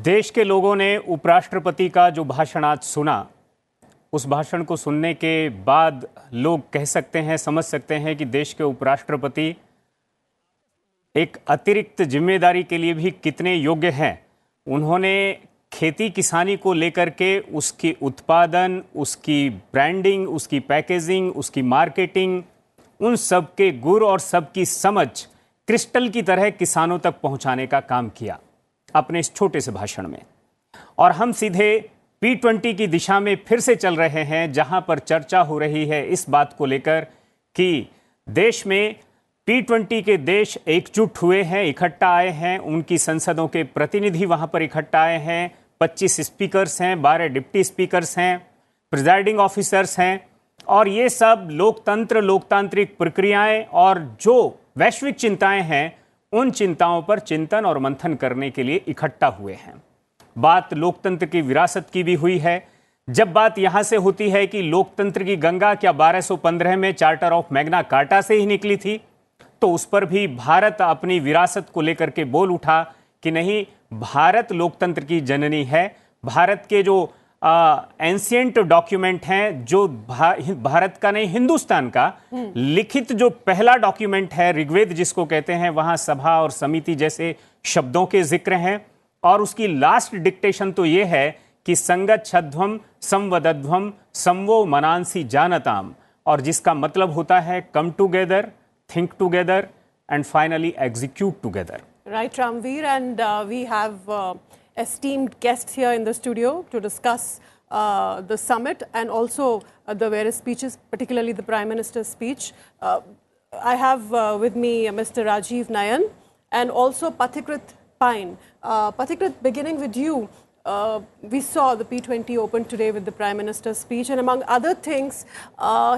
देश के लोगों ने उपराष्ट्रपति का जो भाषण आज सुना, उस भाषण को सुनने के बाद लोग कह सकते हैं, समझ सकते हैं कि देश के उपराष्ट्रपति एक अतिरिक्त जिम्मेदारी के लिए भी कितने योग्य हैं। उन्होंने खेती किसानी को लेकर के उसकी उत्पादन, उसकी ब्रांडिंग, उसकी पैकेजिंग, उसकी मार्केटिंग, उन सब के गुर और सबकी समझ क्रिस्टल की तरह किसानों तक पहुंचाने का काम किया अपने इस छोटे से भाषण में। और हम सीधे P20 की दिशा में फिर से चल रहे हैं, जहां पर चर्चा हो रही है इस बात को लेकर कि देश में P20 के देश एकजुट हुए हैं, इकट्ठा आए हैं, उनकी संसदों के प्रतिनिधि वहां पर इकट्ठा आए हैं, 25 स्पीकर्स हैं, 12 डिप्टी स्पीकर्स हैं, प्रिजाइडिंग ऑफिसर्स हैं, और ये सब लोकतंत्र, लोकतांत्रिक प्रक्रियाएं और जो वैश्विक चिंताएं हैं, उन चिंताओं पर चिंतन और मंथन करने के लिए इकट्ठा हुए हैं। बात लोकतंत्र की विरासत की भी हुई है। जब बात यहां से होती है कि लोकतंत्र की गंगा क्या 1215 में चार्टर ऑफ मैग्ना कार्टा से ही निकली थी, तो उस पर भी भारत अपनी विरासत को लेकर के बोल उठा कि नहीं, भारत लोकतंत्र की जननी है। भारत के जो एंशिएंट डॉक्यूमेंट हैं, जो भारत का नहीं हिंदुस्तान का लिखित जो पहला डॉक्यूमेंट है, ऋग्वेद जिसको कहते हैं, वहां सभा और समिति जैसे शब्दों के जिक्र हैं। और उसकी लास्ट डिक्टेशन तो ये है कि संगच्छध्वम संवदध्वम संवो मनांसी जानताम, और जिसका मतलब होता है come together, think together, and finally execute together. Right, Ramveer, and we have esteemed guests here in the studio to discuss the summit and also the various speeches, particularly the Prime Minister's speech. I have with me Mr. Rajiv Nayan and also Pathikrit Pine. Pathikrit, beginning with you. We saw the P20 open today with the Prime Minister's speech, and among other things,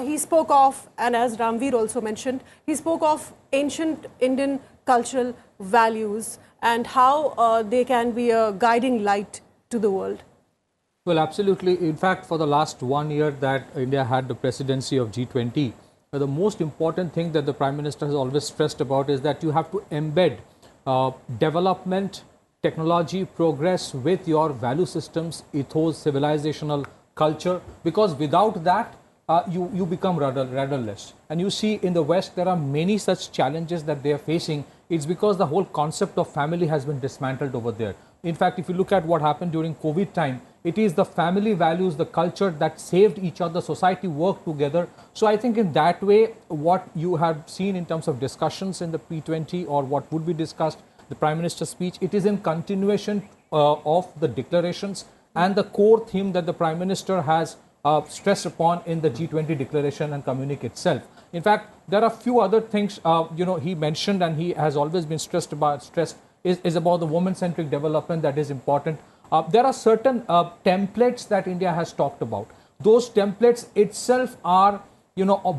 he spoke of, and as Ramveer also mentioned, he spoke of ancient Indian cultural values and how they can be a guiding light to the world. Well, absolutely. In fact, for the last 1 year that India had the presidency of G20, the most important thing that the Prime Minister has always stressed about is that you have to embed development, technology, progress with your value systems, ethos, civilizational culture, because without that, you become rudderless. And you see in the West, there are many such challenges that they are facing. It's because the whole concept of family has been dismantled over there. In fact, if you look at what happened during COVID time, it is the family values, the culture that saved each other, society worked together. So I think in that way, what you have seen in terms of discussions in the P20 or what would be discussed, the Prime Minister's speech, it is in continuation of the declarations and the core theme that the Prime Minister has stressed upon in the G20 declaration and communique itself. In fact, there are a few other things he mentioned, and he has always been stressed is about the woman-centric development that is important. There are certain templates that India has talked about. Those templates itself are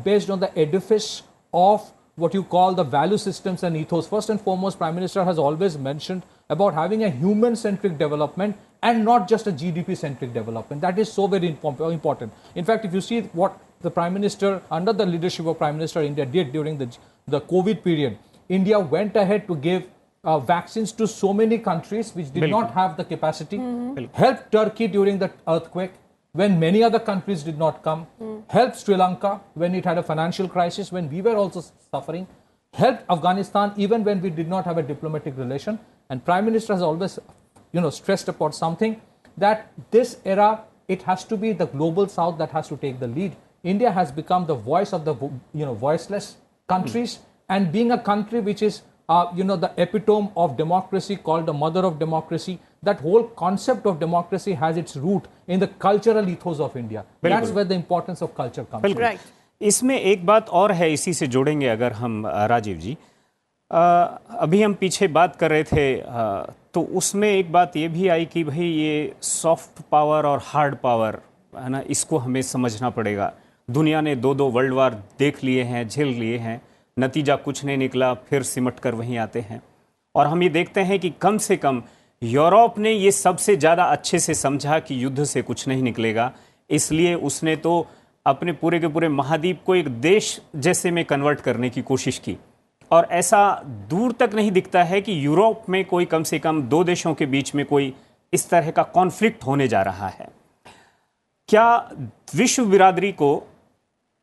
based on the edifice of what you call the value systems and ethos. First and foremost, Prime Minister has always mentioned about having a human-centric development and not just a GDP-centric development. That is so very important. In fact, if you see what the Prime Minister, under the leadership of Prime Minister, India did during the COVID period, India went ahead to give vaccines to so many countries which did not have the capacity, helped Turkey during the earthquake, when many other countries did not come, helped Sri Lanka when it had a financial crisis, when we were also suffering, helped Afghanistan even when we did not have a diplomatic relation. And Prime Minister has always stressed upon something, that this era, it has to be the global South that has to take the lead. India has become the voice of the voiceless countries, and being a country which is the epitome of democracy, called the mother of democracy, that whole concept of democracy has its root in the cultural ethos of India. That's where the importance of culture comes. Right. इसमें एक बात और है, इसी से जोड़ेंगे अगर हम राजीव जी। अभी हम पीछे बात कर रहे थे तो उसमें एक बात ये भी आई कि भाई ये सॉफ्ट पावर और हार्ड पावर है ना, इसको हमें समझना पड़ेगा। दुनिया ने दो वर्ल्ड वार देख लिए हैं, झेल लिए हैं, नतीजा कुछ नहीं निकला, फिर सिमट कर वहीं आते हैं। और हम ये देखते हैं कि कम से कम यूरोप ने ये सबसे ज़्यादा अच्छे से समझा कि युद्ध से कुछ नहीं निकलेगा, इसलिए उसने तो अपने पूरे के पूरे महाद्वीप को एक देश जैसे में कन्वर्ट करने की कोशिश की। और ऐसा दूर तक नहीं दिखता है कि यूरोप में कोई कम से कम दो देशों के बीच में कोई इस तरह का कॉन्फ्लिक्ट होने जा रहा है। क्या विश्व बिरादरी को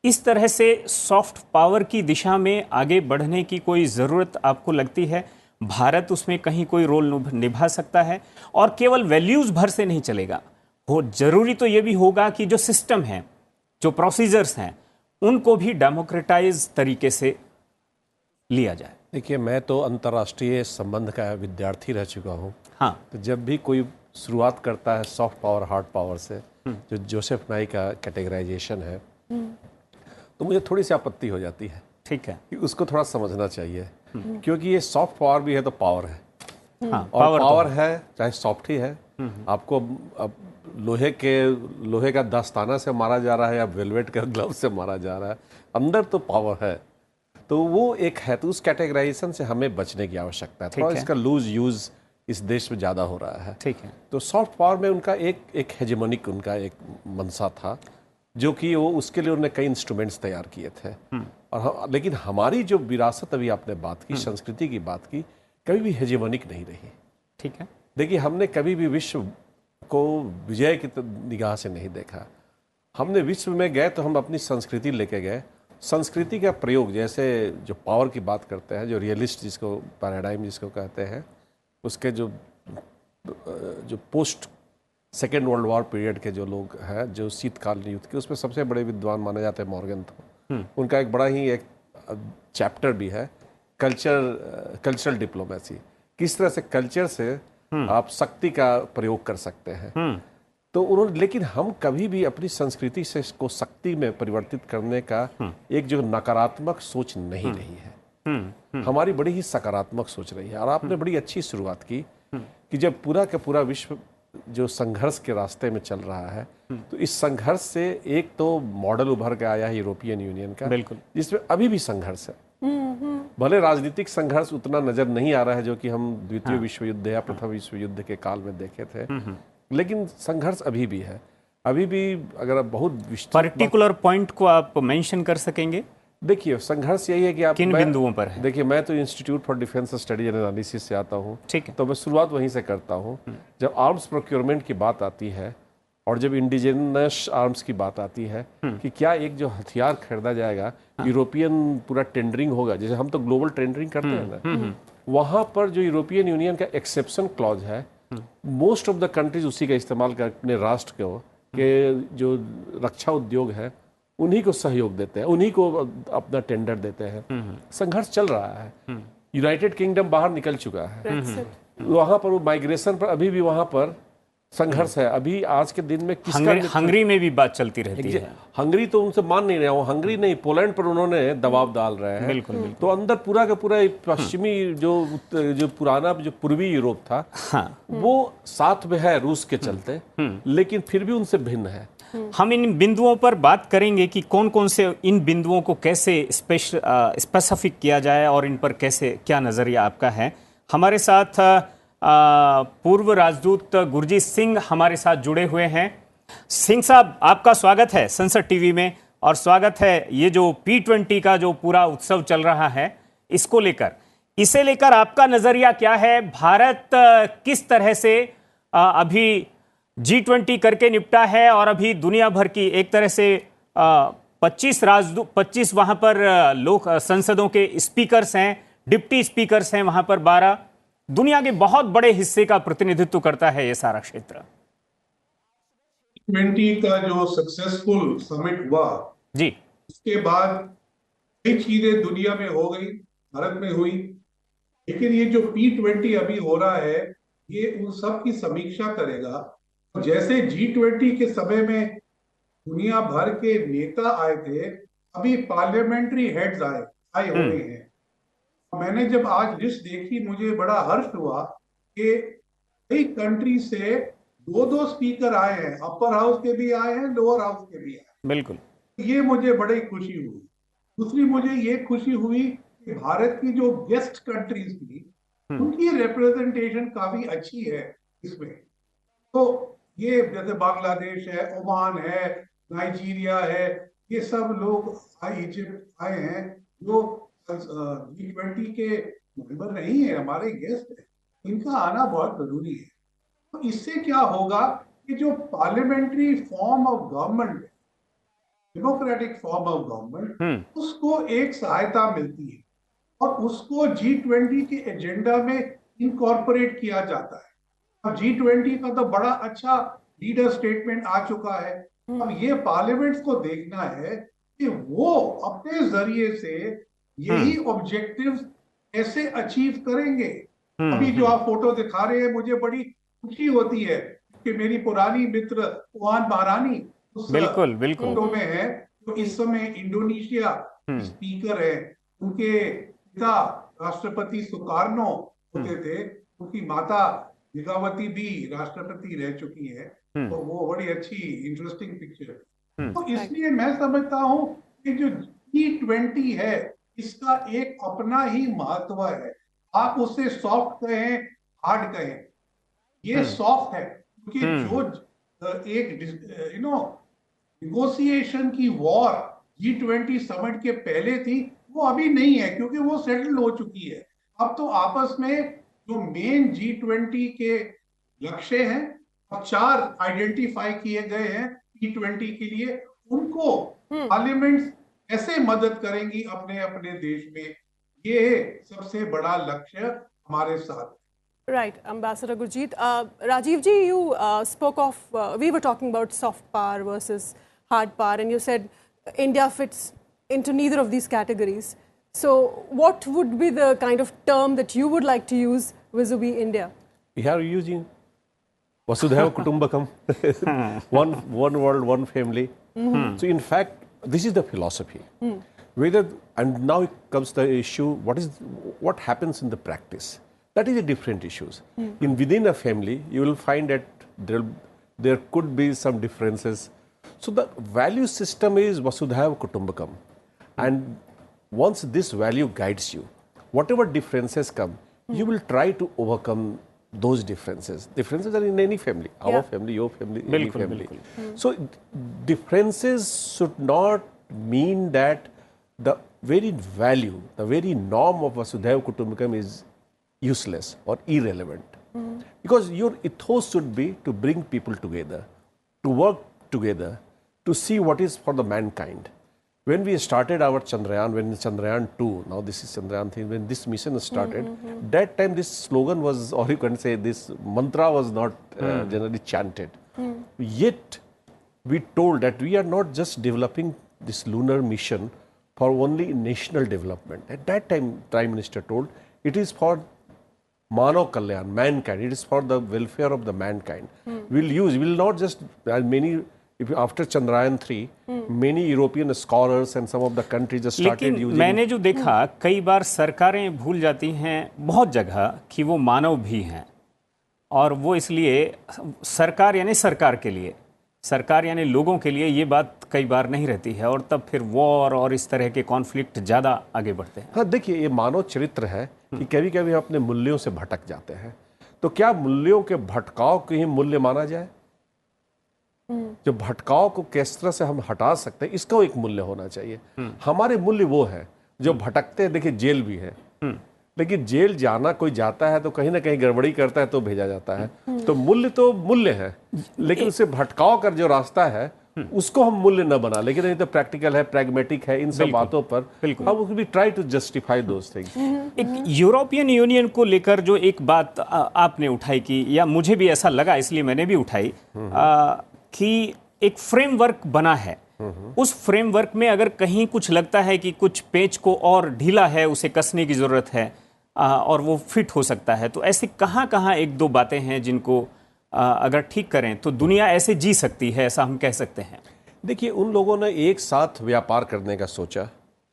इस तरह से सॉफ्ट पावर की दिशा में आगे बढ़ने की कोई ज़रूरत आपको लगती है? भारत उसमें कहीं कोई रोल निभा सकता है? और केवल वैल्यूज़ भर से नहीं चलेगा, वो जरूरी तो ये भी होगा कि जो सिस्टम है, जो प्रोसीजर्स हैं, उनको भी डेमोक्रेटाइज तरीके से लिया जाए। देखिए, मैं तो अंतर्राष्ट्रीय संबंध का विद्यार्थी रह चुका हूँ। हाँ, तो जब भी कोई शुरुआत करता है सॉफ्ट पावर हार्ड पावर से, जो जोसेफ नाई का कैटेगराइजेशन है, तो मुझे थोड़ी सी आपत्ति हो जाती है। ठीक है। कि उसको थोड़ा समझना चाहिए, क्योंकि ये सॉफ्ट पावर भी है तो पावर है। हाँ, और पावर है चाहे सॉफ्ट ही है। आपको अब लोहे का दस्ताना से मारा जा रहा है या वेलवेट का ग्लव से मारा जा रहा है, अंदर तो पावर है। तो वो एक है, तो उस कैटेगराइजेशन से हमें बचने की आवश्यकता है। थोड़ा इसका लूज यूज इस देश में ज़्यादा हो रहा है। ठीक है। तो सॉफ्ट पावर में उनका एक हेजेमोनिक उनका एक मंशा था, जो कि वो उसके लिए उन्होंने कई इंस्ट्रूमेंट्स तैयार किए थे। और लेकिन हमारी जो विरासत अभी आपने बात की, संस्कृति की बात की, कभी भी हेजेमोनिक नहीं रही। ठीक है। देखिए, हमने कभी भी विश्व को विजय की निगाह से नहीं देखा। हमने विश्व में गए तो हम अपनी संस्कृति लेके गए। संस्कृति का प्रयोग, जैसे जो पावर की बात करते हैं, जो रियलिस्ट जिसको पैराडाइम जिसको कहते हैं, उसके जो post second world war period के जो लोग हैं, जो शीतकालीन युद्ध के, उसमें सबसे बड़े विद्वान माने जाते हैं मॉर्गन। उनका एक बड़ा ही एक चैप्टर भी है कल्चरल डिप्लोमेसी, किस तरह से कल्चर से आप शक्ति का प्रयोग कर सकते हैं। तो उन्होंने, लेकिन हम कभी भी अपनी संस्कृति से को शक्ति में परिवर्तित करने का एक जो नकारात्मक सोच नहीं रही है। हमारी बड़ी ही सकारात्मक सोच रही है। और आपने बड़ी अच्छी शुरुआत की कि जब पूरा का पूरा विश्व जो संघर्ष के रास्ते में चल रहा है, तो इस संघर्ष से एक तो मॉडल उभर के आया है यूरोपियन यूनियन का, बिल्कुल, जिसमें अभी भी संघर्ष है। भले राजनीतिक संघर्ष उतना नजर नहीं आ रहा है जो कि हम द्वितीय विश्व युद्ध या प्रथम विश्व युद्ध के काल में देखे थे, लेकिन संघर्ष अभी भी है। अभी भी अगर आप बहुत पर्टिकुलर पॉइंट को आप मेंशन कर सकेंगे? देखिए, संघर्ष यही है कि आप किन बिंदुओं पर है? देखिए, मैं तो institute for defence study and analysis से आता हूँ। ठीक है। तो मैं शुरुआत वहीं से करता हूँ। जब आर्म्स प्रोक्योरमेंट की बात आती है और जब इंडिजिनस आर्म्स की बात आती है कि क्या एक जो हथियार खरीदा जाएगा, यूरोपियन पूरा टेंडरिंग होगा, जैसे हम तो ग्लोबल टेंडरिंग करते हैं ना, वहां पर जो यूरोपियन यूनियन का एक्सेप्शन क्लॉज है, मोस्ट ऑफ द कंट्रीज उसी का इस्तेमाल कर अपने राष्ट्र के जो रक्षा उद्योग है उन्हीं को सहयोग देते हैं, उन्हीं को अपना टेंडर देते हैं। संघर्ष चल रहा है। यूनाइटेड किंगडम बाहर निकल चुका है, वहां पर वो माइग्रेशन पर अभी भी वहां पर संघर्ष है। अभी आज के दिन में हंगरी में भी बात चलती रहती है। हंगरी तो उनसे मान नहीं रहे, वो हंगरी नहीं, पोलैंड पर उन्होंने दबाव डाल रहे हैं। बिल्कुल। तो अंदर पूरा का पूरा पश्चिमी जो पुराना जो पूर्वी यूरोप था, वो साथ में है रूस के चलते, लेकिन फिर भी उनसे भिन्न है। हम इन बिंदुओं पर बात करेंगे कि कौन कौन से इन बिंदुओं को कैसे स्पेसिफिक किया जाए और इन पर कैसे, क्या नजरिया आपका है। हमारे साथ पूर्व राजदूत गुरजीत सिंह हमारे साथ जुड़े हुए हैं। सिंह साहब, आपका स्वागत है संसद टीवी में, और स्वागत है ये जो P20 का जो पूरा उत्सव चल रहा है, इसको लेकर, इसे लेकर आपका नजरिया क्या है? भारत किस तरह से अभी G20 करके निपटा है और अभी दुनिया भर की एक तरह से 25 वहां पर लोक संसदों के स्पीकर्स हैं, डिप्टी स्पीकर्स हैं वहां पर 12, दुनिया के बहुत बड़े हिस्से का प्रतिनिधित्व करता है ये सारा क्षेत्र। G20 का जो सक्सेसफुल समिट हुआ जी, उसके बाद कई चीजें दुनिया में हो गई, भारत में हुई, लेकिन ये जो P20 अभी हो रहा है, ये उन सब की समीक्षा करेगा। जैसे G20 के समय में दुनिया भर के नेता आए थे, अभी पार्लियामेंट्री हेड्स आए हुए हैं। मैंने जब आज लिस्ट देखी, मुझे बड़ा हर्ष हुआ कि कई कंट्री से 2-2 स्पीकर आए हैं, अपर हाउस के भी आए हैं, लोअर हाउस के भी आए हैं। बिल्कुल, ये मुझे बड़ी खुशी हुई। दूसरी मुझे ये खुशी हुई कि भारत की जो गेस्ट कंट्रीज थी, उनकी रिप्रेजेंटेशन काफी अच्छी है इसमें। तो ये जैसे बांग्लादेश है, ओमान है, नाइजीरिया है, ये सब लोग इजिप्ट आए हैं जो G20 के मेंबर नहीं है, हमारे गेस्ट है। इनका आना बहुत जरूरी है। तो इससे क्या होगा कि जो parliamentary form of government, democratic form of government, उसको एक सहायता मिलती है और उसको G20 के एजेंडा में इनकॉर्पोरेट किया जाता है। अब G20 का तो बड़ा अच्छा लीडर स्टेटमेंट आ चुका है। अब ये पार्लियामेंट्स को देखना है कि वो अपने जरिए से यही ऑब्जेक्टिव्स कैसे अचीव करेंगे। अभी जो आप फोटो दिखा रहे हैं, मुझे बड़ी खुशी होती है कि मेरी पुरानी मित्र ओहान महारानी उस बिल्कुल बिल्कुल फोटो में है, जो इस समय इंडोनेशिया स्पीकर है। उनके पिता राष्ट्रपति सुकार्नो होते थे, उनकी माता लिगावती भी राष्ट्रपति रह चुकी है। तो वो बड़ी अच्छी इंटरेस्टिंग पिक्चर है। तो इसलिए मैं समझता हूं कि जो G20 है, इसका एक अपना ही महत्व है। आप उसे सॉफ्ट कहें, हार्ड कहें, ये सॉफ्ट है क्योंकि जो एक निगोसिएशन की वॉर G20 समिट के पहले थी, वो अभी नहीं है क्योंकि वो सेटल हो चुकी है। अब तो आपस में जो मेन G20 के लक्ष्य हैं और 4 आइडेंटिफाई किए गए हैं G20 के लिए, उनको पार्लियामेंट्स कैसे मदद करेंगी अपने अपने देश में, ये सबसे बड़ा लक्ष्य हमारे साथ। Right, Ambassador Gurjeet. Rajiv ji, you spoke of, we were talking about soft power versus hard power, and you said India fits into neither of these categories. So what would be the kind of term that you would like to use vis-a-vis India? We are using Vasudhaiva Kutumbakam, one world, one family. So in fact, this is the philosophy. Whether, and now it comes the issue, what happens in the practice? That is a different issues. Within a family, you will find that there could be some differences. So the value system is Vasudhaiva Kutumbakam. And once this value guides you, whatever differences come, you will try to overcome those differences. Differences are in any family, our family, your family, any family. So differences should not mean that the very value, the very norm of Vasudhaiva Kutumbakam is useless or irrelevant. Because your ethos should be to bring people together, to work together, to see what is for the mankind. When we started our Chandrayaan, when Chandrayaan 2, now this is Chandrayaan 3, when this mission started, that time this slogan was, or you can say this mantra was not generally chanted. Yet, we told that we are not just developing this lunar mission for only national development. At that time, Prime Minister told, it is for Manav Kalyan, mankind. It is for the welfare of the mankind. We will not just, after Chandrayaan 3, many European scholars and some of the countries just started using. मैंने जो देखा, कई बार सरकारें भूल जाती हैं बहुत जगह कि वो मानव भी हैं, और वो इसलिए सरकार यानी सरकार के लिए, सरकार यानी लोगों के लिए, ये बात कई बार नहीं रहती है, और तब फिर वॉर और इस तरह के कॉन्फ्लिक्ट ज़्यादा आगे बढ़ते हैं। हाँ, देखिए, ये मानव चरित्र है कि कभी कभी हम अपने मूल्यों से भटक जाते हैं। तो क्या मूल्यों के भटकाव को ही मूल्य माना जाए? जो भटकाव को किस तरह से हम हटा सकते हैं, इसका एक मूल्य होना चाहिए। हमारे मूल्य वो है जो भटकते हैं। देखिए, जेल भी है, लेकिन जेल जाना, कोई जाता है तो कहीं ना कहीं गड़बड़ी करता है तो भेजा जाता है। तो मूल्य है, लेकिन उससे भटकाव कर जो रास्ता है उसको हम मूल्य न बना। लेकिन नहीं तो प्रैक्टिकल है, प्रैग्मेटिक है, इन सब बातों पर हम भी try to justify those things. एक यूरोपियन यूनियन को लेकर जो एक बात आपने उठाई की, या मुझे भी ऐसा लगा इसलिए मैंने भी उठाई, कि एक फ्रेमवर्क बना है, उस फ्रेमवर्क में अगर कहीं कुछ लगता है कि कुछ पेच को और ढीला है, उसे कसने की जरूरत है, और वो फिट हो सकता है, तो ऐसे कहाँ एक दो बातें हैं जिनको अगर ठीक करें तो दुनिया ऐसे जी सकती है, ऐसा हम कह सकते हैं? देखिए, उन लोगों ने एक साथ व्यापार करने का सोचा,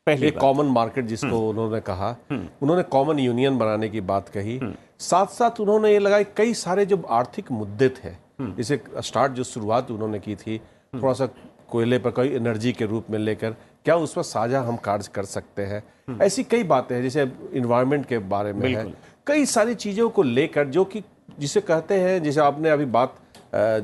पहले कॉमन मार्केट जिसको उन्होंने कहा, उन्होंने कॉमन यूनियन बनाने की बात कही। साथ साथ उन्होंने ये लगाई कई सारे जो आर्थिक मुद्दे थे, जैसे स्टार्ट जो शुरुआत उन्होंने की थी, थोड़ा सा कोयले पर कोई एनर्जी के रूप में लेकर क्या उस पर साझा हम कार्य कर सकते हैं। ऐसी कई बातें हैं, जैसे इन्वायरमेंट के बारे में है, कई सारी चीज़ों को लेकर, जो कि जिसे कहते हैं, जैसे आपने अभी बात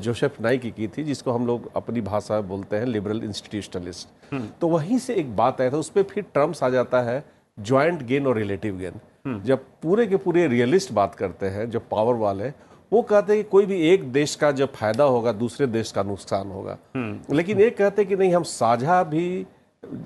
जोसेफ नाई की थी, जिसको हम लोग अपनी भाषा में बोलते हैं लिबरल इंस्टीट्यूशनलिस्ट। तो वहीं से एक बात आया था, उस पर फिर टर्म्स आ जाता है ज्वाइंट गेन और रिलेटिव गेन। जब पूरे के पूरे रियलिस्ट बात करते हैं, जो पावर वाले, वो कहते हैं कि कोई भी एक देश का जब फायदा होगा दूसरे देश का नुकसान होगा, लेकिन एक कहते हैं कि नहीं, हम साझा भी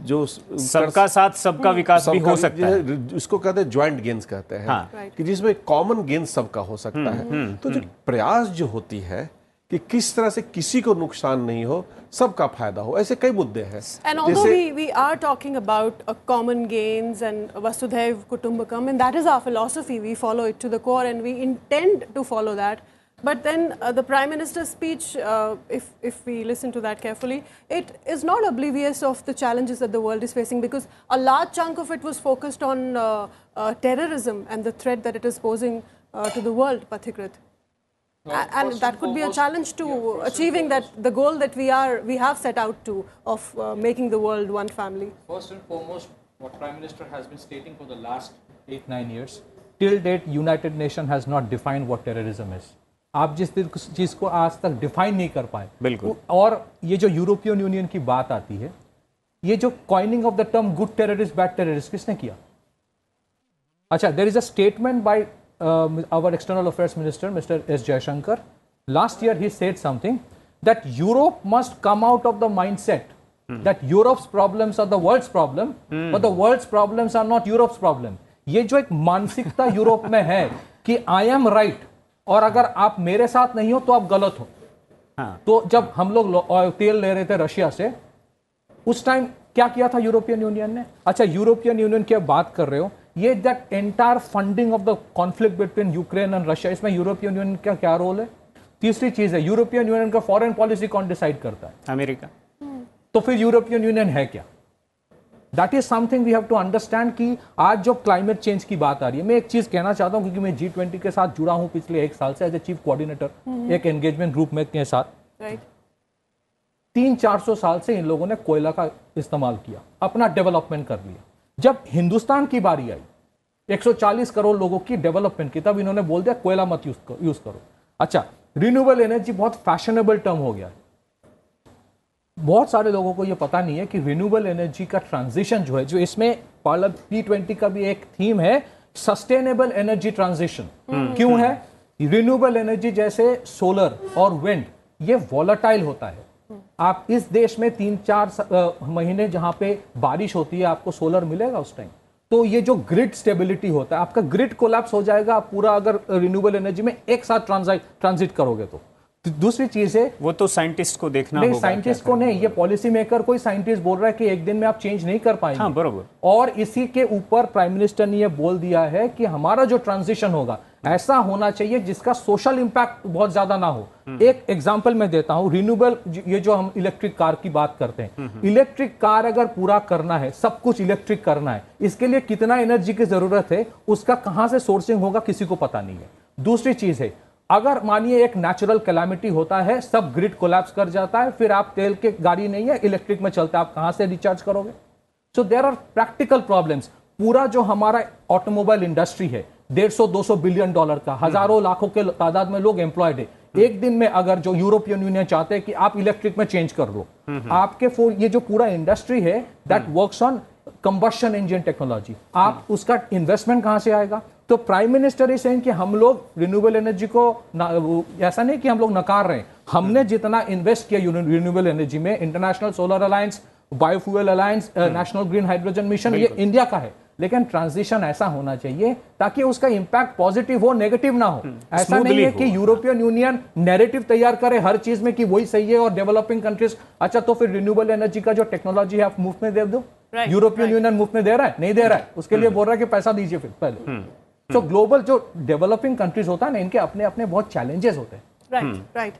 जो सबका साथ सबका विकास भी हो सकता है, इसको कहते हैं ज्वाइंट गेन्स कहते हैं। हाँ। कि जिसमें कॉमन गेन सबका हो सकता है। तो जो प्रयास जो होती है कि किस तरह से किसी को नुकसान नहीं हो, सबका फायदा हो, ऐसे कई मुद्दे हैं। And although we are talking about common gains and Vasudhaiv Kutumbakam, and that is our philosophy, we follow it to the core and we intend to follow that. But then the Prime Minister's speech, if we listen to that carefully, it is not oblivious of the challenges that the world is facing, because a large chunk of it was focused on terrorism and the threat that it is posing to the world, Pathikrit. And that could be a challenge to achieving that the goal that we have set out to of making the world one family. First and foremost, what Prime Minister has been stating for the last 8-9 years, till date United Nations has not defined what terrorism is. आप जिस चीज को आज तक define नहीं कर पाए, बिल्कुल। और ये जो यूरोपियन यूनियन की बात आती है, ये जो coining of the term good terrorist bad terrorist किसने किया? अच्छा, there is a statement by our external affairs minister, Mr. S. Jaishankar. Last year he said something that Europe must come out of the mindset that Europe's problems are the world's problem, but the world's problems are not Europe's problem. ये जो एक मानसिकता Europe में है कि I am right, और अगर आप मेरे साथ नहीं हो तो आप गलत हो। हाँ। तो जब हम लोग तेल ले रहे थे रशिया से, उस टाइम क्या किया था यूरोपियन यूनियन ने? अच्छा, यूरोपियन यूनियन की बात कर रहे हो, ये that entire funding of the conflict between Ukraine and Russia, इसमें यूरोपियन यूनियन का क्या रोल है? तीसरी चीज है, यूरोपियन यूनियन का फॉरेन पॉलिसी कौन डिसाइड करता है? अमेरिका। तो फिर यूरोपियन यूनियन है क्या? That is something we have to understand कि आज जो क्लाइमेट चेंज की बात आ रही है, मैं एक चीज कहना चाहता हूं, क्योंकि मैं G20 के साथ जुड़ा हूं पिछले 1 साल से एज ए चीफ कोऑर्डिनेटर एक एंगेजमेंट ग्रुप में के साथ। 300-400 साल से इन लोगों ने कोयला का इस्तेमाल किया, अपना डेवलपमेंट कर लिया। जब हिंदुस्तान की बारी आई 140 करोड़ लोगों की डेवलपमेंट की, तब इन्होंने बोल दिया कोयला मत यूज करो। अच्छा, रिन्यूएबल एनर्जी बहुत फैशनेबल टर्म हो गया। बहुत सारे लोगों को यह पता नहीं है कि रिन्यूएबल एनर्जी का ट्रांजिशन जो है, जो इसमें P20 का भी एक थीम है, सस्टेनेबल एनर्जी ट्रांजिशन। क्यों है? रिन्यूएबल एनर्जी जैसे सोलर और विंड, ये वॉलेटाइल होता है। आप इस देश में 3-4 महीने जहां पे बारिश होती है, आपको सोलर मिलेगा उस टाइम। तो ये जो ग्रिड स्टेबिलिटी होता है, आपका ग्रिड कोलैप्स हो जाएगा आप पूरा अगर रिन्यूएबल एनर्जी में एक साथ ट्रांजिट करोगे तो। दूसरी चीज है, वो तो साइंटिस्ट को देखना नहीं, होगा। साइंटिस्ट को नहीं, ये पॉलिसी मेकर, कोई साइंटिस्ट बोल रहा है कि एक दिन में आप चेंज नहीं कर पाएंगे। हाँ, बरोबर। और इसी के ऊपर प्राइम मिनिस्टर ने ये बोल दिया है कि हमारा जो ट्रांजिशन होगा ऐसा होना चाहिए जिसका सोशल इंपैक्ट बहुत ज्यादा ना हो। एक एग्जांपल मैं देता हूं, रिन्यूएबल, ये जो हम इलेक्ट्रिक कार की बात करते हैं, इलेक्ट्रिक कार अगर पूरा करना है, सब कुछ इलेक्ट्रिक करना है, इसके लिए कितना एनर्जी की जरूरत है, उसका कहां से सोर्सिंग होगा किसी को पता नहीं है। दूसरी चीज है, अगर मानिए एक नेचुरल कैलामिटी होता है, सब ग्रिड कोलैप्स कर जाता है, फिर आप तेल के गाड़ी नहीं है, इलेक्ट्रिक में चलता है, आप कहां से रिचार्ज करोगे? So there are practical problems. पूरा जो हमारा ऑटोमोबाइल इंडस्ट्री है, 150-200 बिलियन डॉलर का, हजारों लाखों के तादाद में लोग एम्प्लॉयड है। एक दिन में अगर जो यूरोपियन यूनियन चाहते हैं कि आप इलेक्ट्रिक में चेंज कर लो, आपके ये जो पूरा इंडस्ट्री है that works on combustion engine technology, आप उसका इन्वेस्टमेंट कहां से आएगा? तो प्राइम मिनिस्टर इज सेइंग कि हम लोग रिन्यूएबल एनर्जी को ऐसा नहीं कि हम लोग नकार रहे हैं, हमने जितना इन्वेस्ट किया रिन्यूएबल एनर्जी में, international solar alliance, biofuel alliance, national green hydrogen mission, ये इंडिया का है। लेकिन ट्रांजिशन ऐसा होना चाहिए ताकि उसका इंपैक्ट पॉजिटिव हो, नेगेटिव ना हो। ऐसा नहीं है कि यूरोपियन यूनियन नैरेटिव तैयार करे हर चीज में कि वही सही है और डेवलपिंग कंट्रीज, अच्छा तो फिर रिन्यूएबल एनर्जी का जो टेक्नोलॉजी है आप मुफ्त में दे दो। यूरोपियन यूनियन मुफ्त में दे रहा है? नहीं दे रहा है, उसके लिए बोल रहा है कि पैसा दीजिए फिर पहले। तो ग्लोबल जो डेवलपिंग कंट्रीज होता है ना, इनके अपने अपने बहुत चैलेंजेस होते हैं। Right.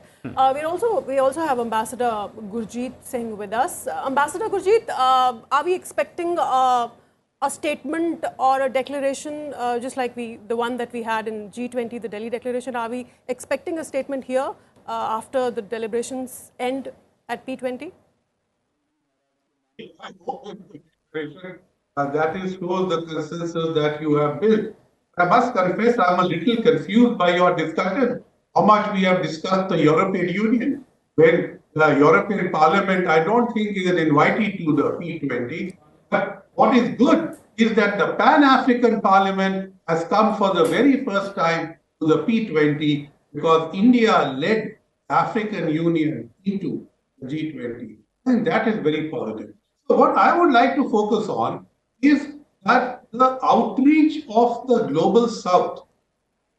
We also have Ambassador Gurjeet Singh with us. Ambassador Gurjeet, are we expecting a statement or a declaration, just like the one that we had in G20, the Delhi Declaration? Are we expecting a statement here after the deliberations end at P20? I hope that is shows the consensus that you have built. I must confess, I'm a little confused by your discussion. How much we have discussed the European Union, when the European Parliament, I don't think, is an invitee to the P20. But what is good is that the Pan-African Parliament has come for the very first time to the P20, because India led African Union into the G20. And that is very positive. So what I would like to focus on is that the outreach of the global south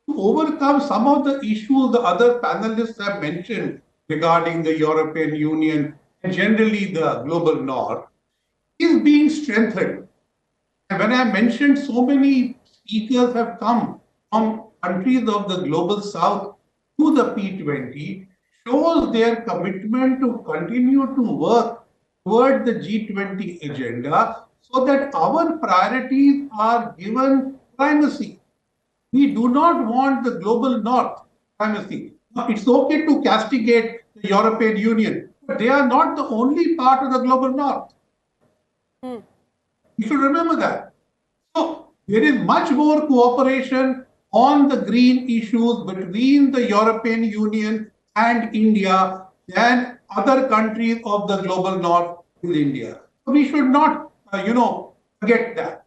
to overcome some of the issues the other panelists have mentioned regarding the European Union and generally the global north is being strengthened. And when I mentioned so many speakers have come from countries of the global south to the P20, shows their commitment to continue to work toward the G20 agenda so that our priorities are given primacy. We do not want the global north primacy. Now, it's okay to castigate the European Union, but they are not the only part of the global north. You should remember that. So there is much more cooperation on the green issues between the European Union and India than other countries of the global north with India. So we should not, forget that.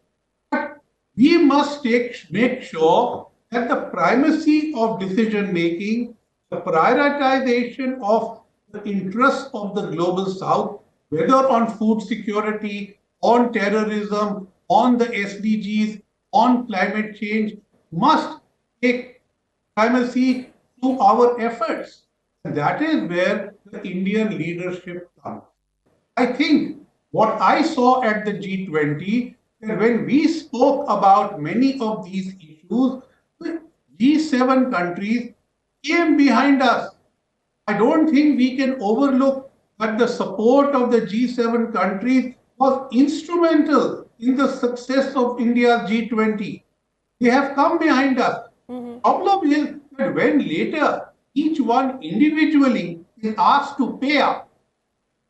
But we must make sure that the primacy of decision making, the prioritization of the interests of the global south, whether on food security, on terrorism, on the SDGs, on climate change, must take primacy to our efforts. And that is where the Indian leadership comes. I think what I saw at the G20, that when we spoke about many of these issues, the G7 countries came behind us. I don't think we can overlook that the support of the G7 countries was instrumental in the success of India's G20. They have come behind us. Problem is that when later each one individually is asked to pay up,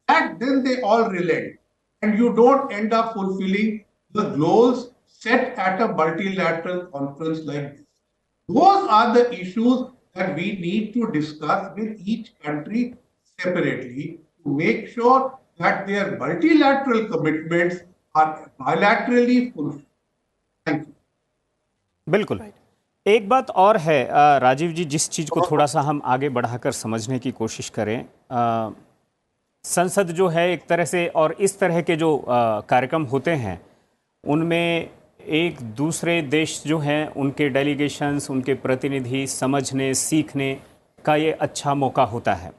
and then they all relent, and you don't end up fulfilling the goals set at a multilateral conference like this. Those are the issues that we need to discuss with each country separately to make sure that their multilateral commitments are bilaterally fulfilled. Thank you. बिल्कुल। एक बात और है राजीव जी, जिस चीज़ को थोड़ा सा हम आगे बढ़ाकर समझने की कोशिश करें, संसद जो है एक तरह से, और इस तरह के जो कार्यक्रम होते हैं उनमें एक दूसरे देश जो हैं उनके डेलीगेशंस, उनके प्रतिनिधि समझने सीखने का ये अच्छा मौका होता है।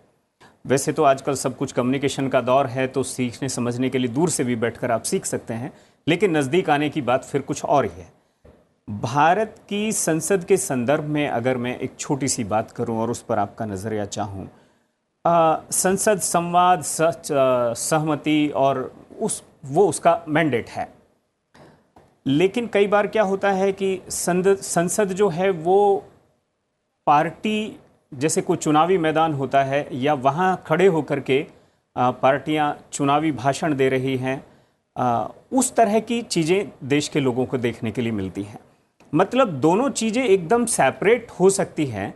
वैसे तो आजकल सब कुछ कम्युनिकेशन का दौर है, तो सीखने समझने के लिए दूर से भी बैठकर आप सीख सकते हैं, लेकिन नज़दीक आने की बात फिर कुछ और ही है। भारत की संसद के संदर्भ में अगर मैं एक छोटी सी बात करूं और उस पर आपका नज़रिया चाहूं, संसद संवाद, सहमति और वो उसका मैंडेट है, लेकिन कई बार क्या होता है कि संसद जो है वो पार्टी, जैसे कोई चुनावी मैदान होता है या वहाँ खड़े होकर के पार्टियां चुनावी भाषण दे रही हैं, उस तरह की चीज़ें देश के लोगों को देखने के लिए मिलती हैं। मतलब दोनों चीज़ें एकदम सेपरेट हो सकती हैं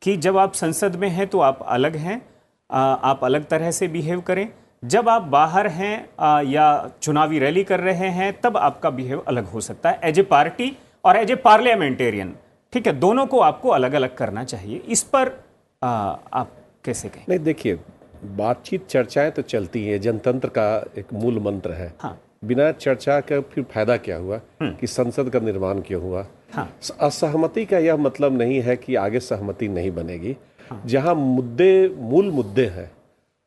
कि जब आप संसद में हैं तो आप अलग हैं, आप अलग तरह से बिहेव करें, जब आप बाहर हैं या चुनावी रैली कर रहे हैं तब आपका बिहेव अलग हो सकता है, एज ए पार्टी और एज ए पार्लियामेंटेरियन। ठीक है, दोनों को आपको अलग अलग करना चाहिए। इस पर आप कैसे कहें? नहीं, देखिए, बातचीत चर्चाएं तो चलती हैं, जनतंत्र का एक मूल मंत्र है। हाँ। बिना चर्चा का फिर फायदा क्या हुआ कि संसद का निर्माण क्यों हुआ? हाँ। असहमति का यह मतलब नहीं है कि आगे सहमति नहीं बनेगी। हाँ। जहां मूल मुद्दे हैं,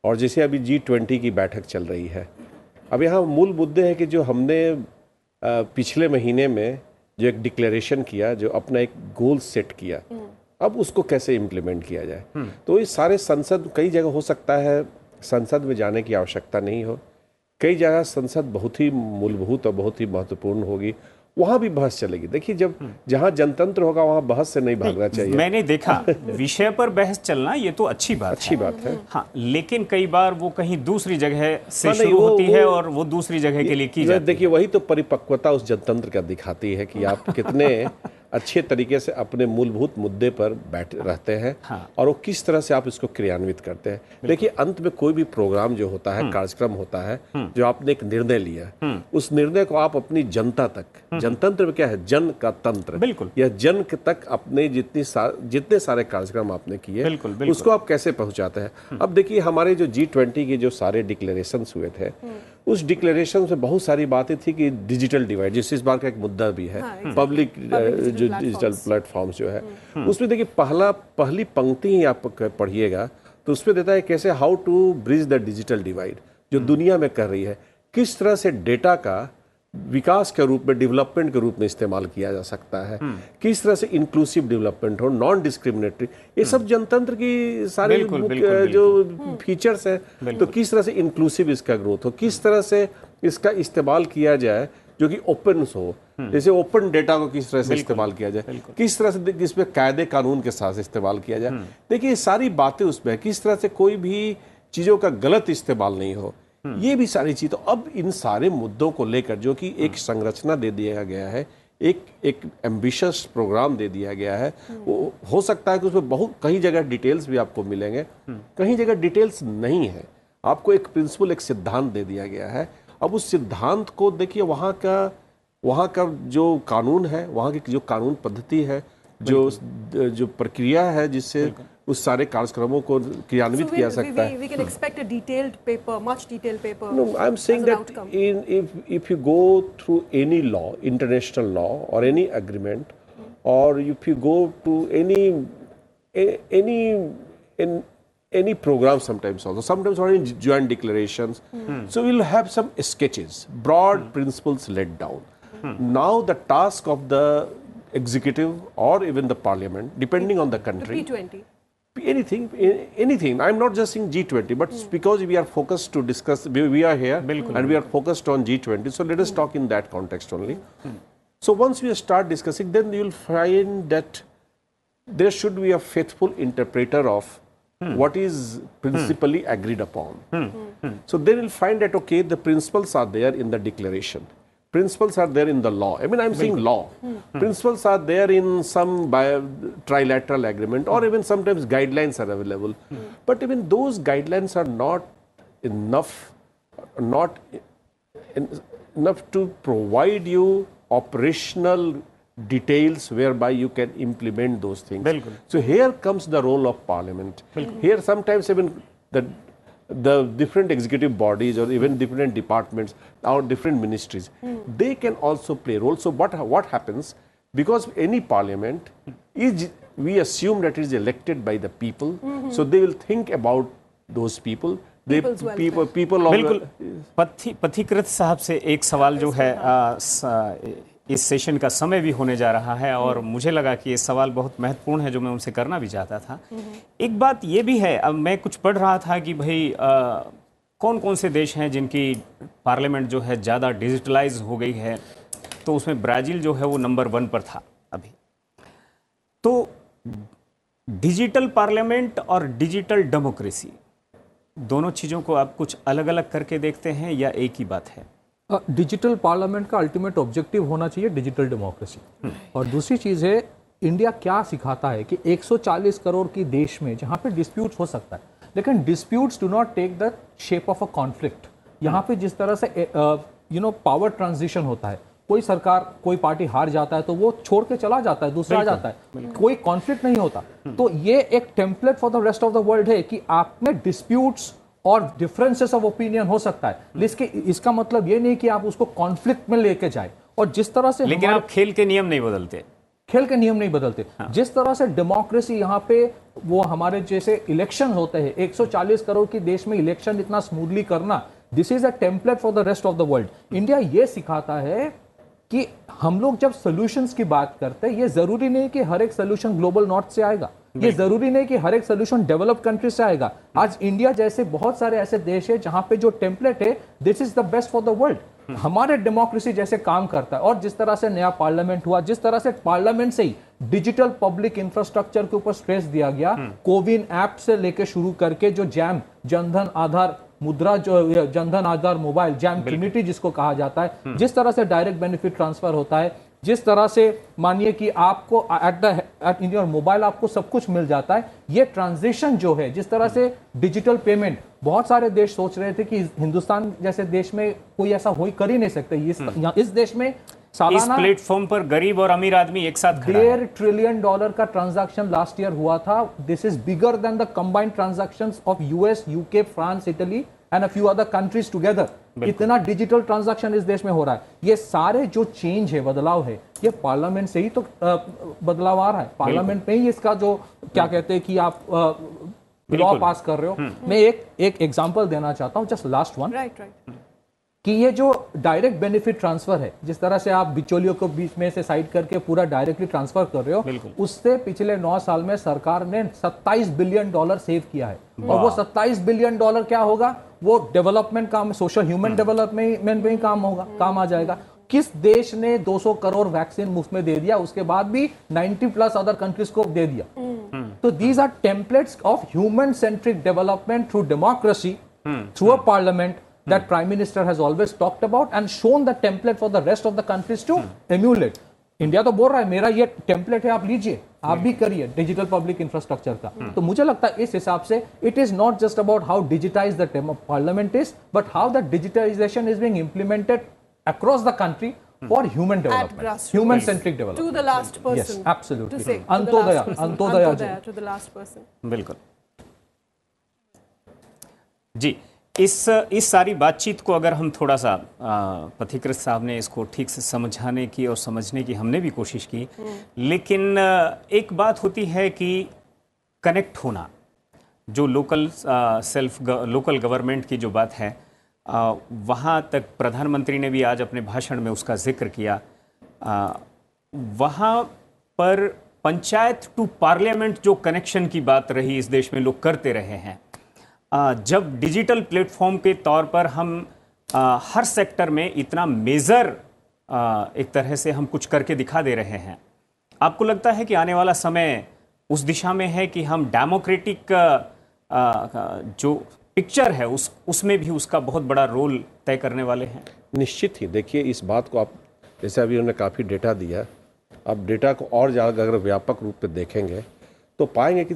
और जैसे अभी G20 की बैठक चल रही है, अब यहाँ मूल मुद्दे हैं कि जो हमने पिछले महीने में जो एक डिक्लेरेशन किया, जो अपना एक गोल सेट किया, अब उसको कैसे इम्प्लीमेंट किया जाए। तो ये सारे संसद, कई जगह हो सकता है संसद में जाने की आवश्यकता नहीं हो, कई जगह संसद बहुत ही मूलभूत और बहुत ही महत्वपूर्ण होगी, वहाँ भी बहस चलेगी। देखिए, जहाँ जनतंत्र होगा वहाँ बहस से नहीं भागना चाहिए। मैंने देखा विषय पर बहस चलना ये तो अच्छी बात है। हाँ, लेकिन कई बार वो कहीं दूसरी जगह से शुरू होती है और वो दूसरी जगह के लिए की जाती है। देखिए, वही तो परिपक्वता उस जनतंत्र का दिखाती है कि आप कितने अच्छे तरीके से अपने मूलभूत मुद्दे पर बैठ रहते हैं और वो किस तरह से आप इसको क्रियान्वित करते हैं। देखिए, अंत में कोई भी प्रोग्राम जो होता है, कार्यक्रम होता है, जो आपने एक निर्णय लिया, उस निर्णय को आप अपनी जनता तक, जनतंत्र में क्या है, जन का तंत्र, बिल्कुल, या जन तक अपने जितने सारे कार्यक्रम आपने किए, उसको आप कैसे पहुंचाते हैं। अब देखिए, हमारे जो G20 के जो सारे डिक्लेरेशंस हुए थे, उस डिक्लेरेशन से बहुत सारी बातें थी कि डिजिटल डिवाइड, जिस बार का एक मुद्दा भी है, पब्लिक जो डिजिटल प्लेटफॉर्म्स जो है, उसमें देखिए पहली पंक्ति ही आप पढ़िएगा तो उसमें देता है कैसे how to bridge the digital divide जो दुनिया में कर रही है, किस तरह से डेटा का विकास के रूप में, डेवलपमेंट के रूप में इस्तेमाल किया जा सकता है, किस तरह से इंक्लूसिव डेवलपमेंट हो, नॉन डिस्क्रिमिनेटरी, ये सब जनतंत्र की सारे जो फीचर्स हैं। तो किस तरह से इंक्लूसिव इसका ग्रोथ हो, किस तरह से इसका इस्तेमाल किया जाए जो कि ओपन हो, जैसे ओपन डेटा को किस तरह से इस्तेमाल किया जाए, किस तरह से इसमें कायदे कानून के साथ इस्तेमाल किया जाए। देखिए, ये सारी बातें उसमें, किस तरह से कोई भी चीज़ों का गलत इस्तेमाल नहीं हो, ये भी सारी चीज। तो अब इन सारे मुद्दों को लेकर जो कि एक संरचना दे दिया गया है, एक एम्बिशियस प्रोग्राम दे दिया गया है, वो हो सकता है कि उसमें बहुत कई जगह डिटेल्स भी आपको मिलेंगे, कहीं जगह डिटेल्स नहीं है। आपको एक प्रिंसिपल, एक सिद्धांत दे दिया गया है। अब उस सिद्धांत को देखिए, वहाँ का जो कानून है, वहाँ की जो कानून पद्धति है, जो प्रक्रिया है जिससे उस सारे कार्यक्रमों को क्रियान्वित किया सकता है। We can expect a detailed paper, much detailed paper. No, I'm saying that if you go through any law, international law or any agreement, or if you go to any program sometimes or in joint declarations, so we'll have some sketches, broad principles laid down. Now the task of the executive or even the parliament, depending on the country, the P20. Anything. I'm not just saying G20, but because we are focused to discuss, we are here and we are focused on G20. So let us talk in that context only. So once we start discussing, then you will find that there should be a faithful interpreter of what is principally agreed upon. So then you'll find that, okay, the principles are there in the declaration. Principles are there in the law. I mean, I'm saying law. Principles are there in some trilateral agreement, or even sometimes guidelines are available. But even those guidelines are not enough to provide you operational details whereby you can implement those things. So here comes the role of parliament. Here sometimes even the different executive bodies or even different departments or different ministries, they can also play a role. So what happens, because any parliament is, we assume that it is elected by the people, so they will think about those people. people बिल्कुल। पथिकृत साहब से एक सवाल जो है, इस session का समय भी होने जा रहा है और मुझे लगा कि ये सवाल बहुत महत्वपूर्ण है जो मैं उनसे करना भी चाहता था। एक बात ये भी है, अब मैं कुछ पढ़ रहा था कि भाई कौन कौन से देश हैं जिनकी पार्लियामेंट जो है ज़्यादा डिजिटलाइज हो गई है, तो उसमें ब्राज़ील जो है वो नंबर 1 पर था अभी। तो डिजिटल पार्लियामेंट और डिजिटल डेमोक्रेसी, दोनों चीज़ों को आप कुछ अलग अलग करके देखते हैं या एक ही बात है? डिजिटल पार्लियामेंट का अल्टीमेट ऑब्जेक्टिव होना चाहिए डिजिटल डेमोक्रेसी। और दूसरी चीज़ है, इंडिया क्या सिखाता है कि 140 करोड़ की देश में जहाँ पे डिस्प्यूट्स हो सकता है, लेकिन disputes do not take the shape of a conflict. यहाँ पे जिस तरह से पावर ट्रांजिशन होता है, कोई सरकार, कोई पार्टी हार जाता है तो वो छोड़ के चला जाता है, दूसरा आ जाता है, कोई कॉन्फ्लिक्ट नहीं होता। तो ये एक template for the rest of the world है कि आप में डिस्प्यूट्स और डिफरेंसेस ऑफ ओपिनियन हो सकता है, इसका मतलब ये नहीं कि आप उसको कॉन्फ्लिक्ट में लेके जाए। और जिस तरह से, लेकिन आप खेल के नियम नहीं बदलते, खेल के नियम नहीं बदलते। जिस तरह से डेमोक्रेसी यहाँ पे, वो हमारे जैसे इलेक्शन होते हैं, 140 करोड़ की देश में इलेक्शन इतना स्मूथली करना, this is a template for the rest of the world. India ये सिखाता है कि हम लोग जब सोल्यूशंस की बात करते हैं, ये जरूरी नहीं कि हर एक सोल्यूशन ग्लोबल नॉर्थ से आएगा, ये जरूरी नहीं कि हर एक सोल्यूशन डेवलप कंट्री से आएगा। आज इंडिया जैसे बहुत सारे ऐसे देश है जहां पे जो टेम्पलेट है, this is the best for the world. हमारे डेमोक्रेसी जैसे काम करता है, और जिस तरह से नया पार्लियामेंट हुआ, जिस तरह से पार्लियामेंट से ही डिजिटल पब्लिक इंफ्रास्ट्रक्चर के ऊपर स्ट्रेस दिया गया, कोविन ऐप से लेके शुरू करके जो जैम, जनधन आधार मुद्रा, जो Jan Dhan Aadhaar mobile, jam Trinity जिसको कहा जाता है, जिस तरह से डायरेक्ट बेनिफिट ट्रांसफर होता है, जिस तरह से मानिए कि आपको एट इन योर मोबाइल आपको सब कुछ मिल जाता है, ये ट्रांजिशन जो है, जिस तरह से डिजिटल पेमेंट, बहुत सारे देश सोच रहे थे कि हिंदुस्तान जैसे देश में कोई ऐसा हो कर ही नहीं सकते। इस देश में इस प्लेटफॉर्म पर गरीब और अमीर आदमी एक साथ खड़ा है। $1.5 ट्रिलियन का ट्रांजैक्शन लास्ट ईयर हुआ था। This is bigger than the combined transactions of US, UK, France, Italy and a few other countries together. इतना डिजिटल ट्रांजैक्शन इस देश में हो रहा है। ये सारे जो चेंज है, बदलाव है, ये पार्लियामेंट से ही तो बदलाव आ रहा है। पार्लियामेंट में ही इसका जो क्या कहते हैं कि आप लॉ पास कर रहे हो। मैं एक एग्जांपल देना चाहता हूं, जस्ट लास्ट वन, कि ये जो डायरेक्ट बेनिफिट ट्रांसफर है, जिस तरह से आप बिचौलियों को बीच में से साइड करके पूरा डायरेक्टली ट्रांसफर कर रहे हो, उससे पिछले 9 साल में सरकार ने $27 बिलियन सेव किया है। और वो $27 बिलियन क्या होगा? वो डेवलपमेंट काम, सोशल ह्यूमन डेवलपमेंट में ही काम आ जाएगा। किस देश ने 200 करोड़ वैक्सीन मुफ्त में दे दिया, उसके बाद भी 90+ अदर कंट्रीज को दे दिया? तो these are templates of human centric development through democracy, through a parliament that Prime Minister has always talked about and shown the template for the rest of the countries to emulate. India तो बोल रहा है मेरा ये template है, आप लीजिए, आप भी करिए डिजिटल पब्लिक इंफ्रास्ट्रक्चर का। तो मुझे लगता है इस हिसाब से it is not just about how digitise the parliament is, but how the digitisation is being implemented across the country for human development, human centric development, to the last person. Yes, absolutely. To say, Antodaya to the last person. बिल्कुल जी। इस सारी बातचीत को अगर हम थोड़ा सा पथिकृत साहब ने इसको ठीक से समझाने की और समझने की हमने भी कोशिश की, लेकिन एक बात होती है कि कनेक्ट होना, जो लोकल गवर्नमेंट की जो बात है, वहाँ तक प्रधानमंत्री ने भी आज अपने भाषण में उसका जिक्र किया। वहाँ पर पंचायत टू पार्लियामेंट जो कनेक्शन की बात रही, इस देश में लोग करते रहे हैं। जब डिजिटल प्लेटफॉर्म के तौर पर हम हर सेक्टर में इतना मेजर एक तरह से हम कुछ करके दिखा दे रहे हैं, आपको लगता है कि आने वाला समय उस दिशा में है कि हम डेमोक्रेटिक जो पिक्चर है उसमें भी उसका बहुत बड़ा रोल तय करने वाले हैं? निश्चित ही। देखिए, इस बात को आप जैसे अभी उन्होंने काफ़ी डेटा दिया, अब डेटा को और ज़्यादा अगर व्यापक रूप में देखेंगे तो पाएंगे कि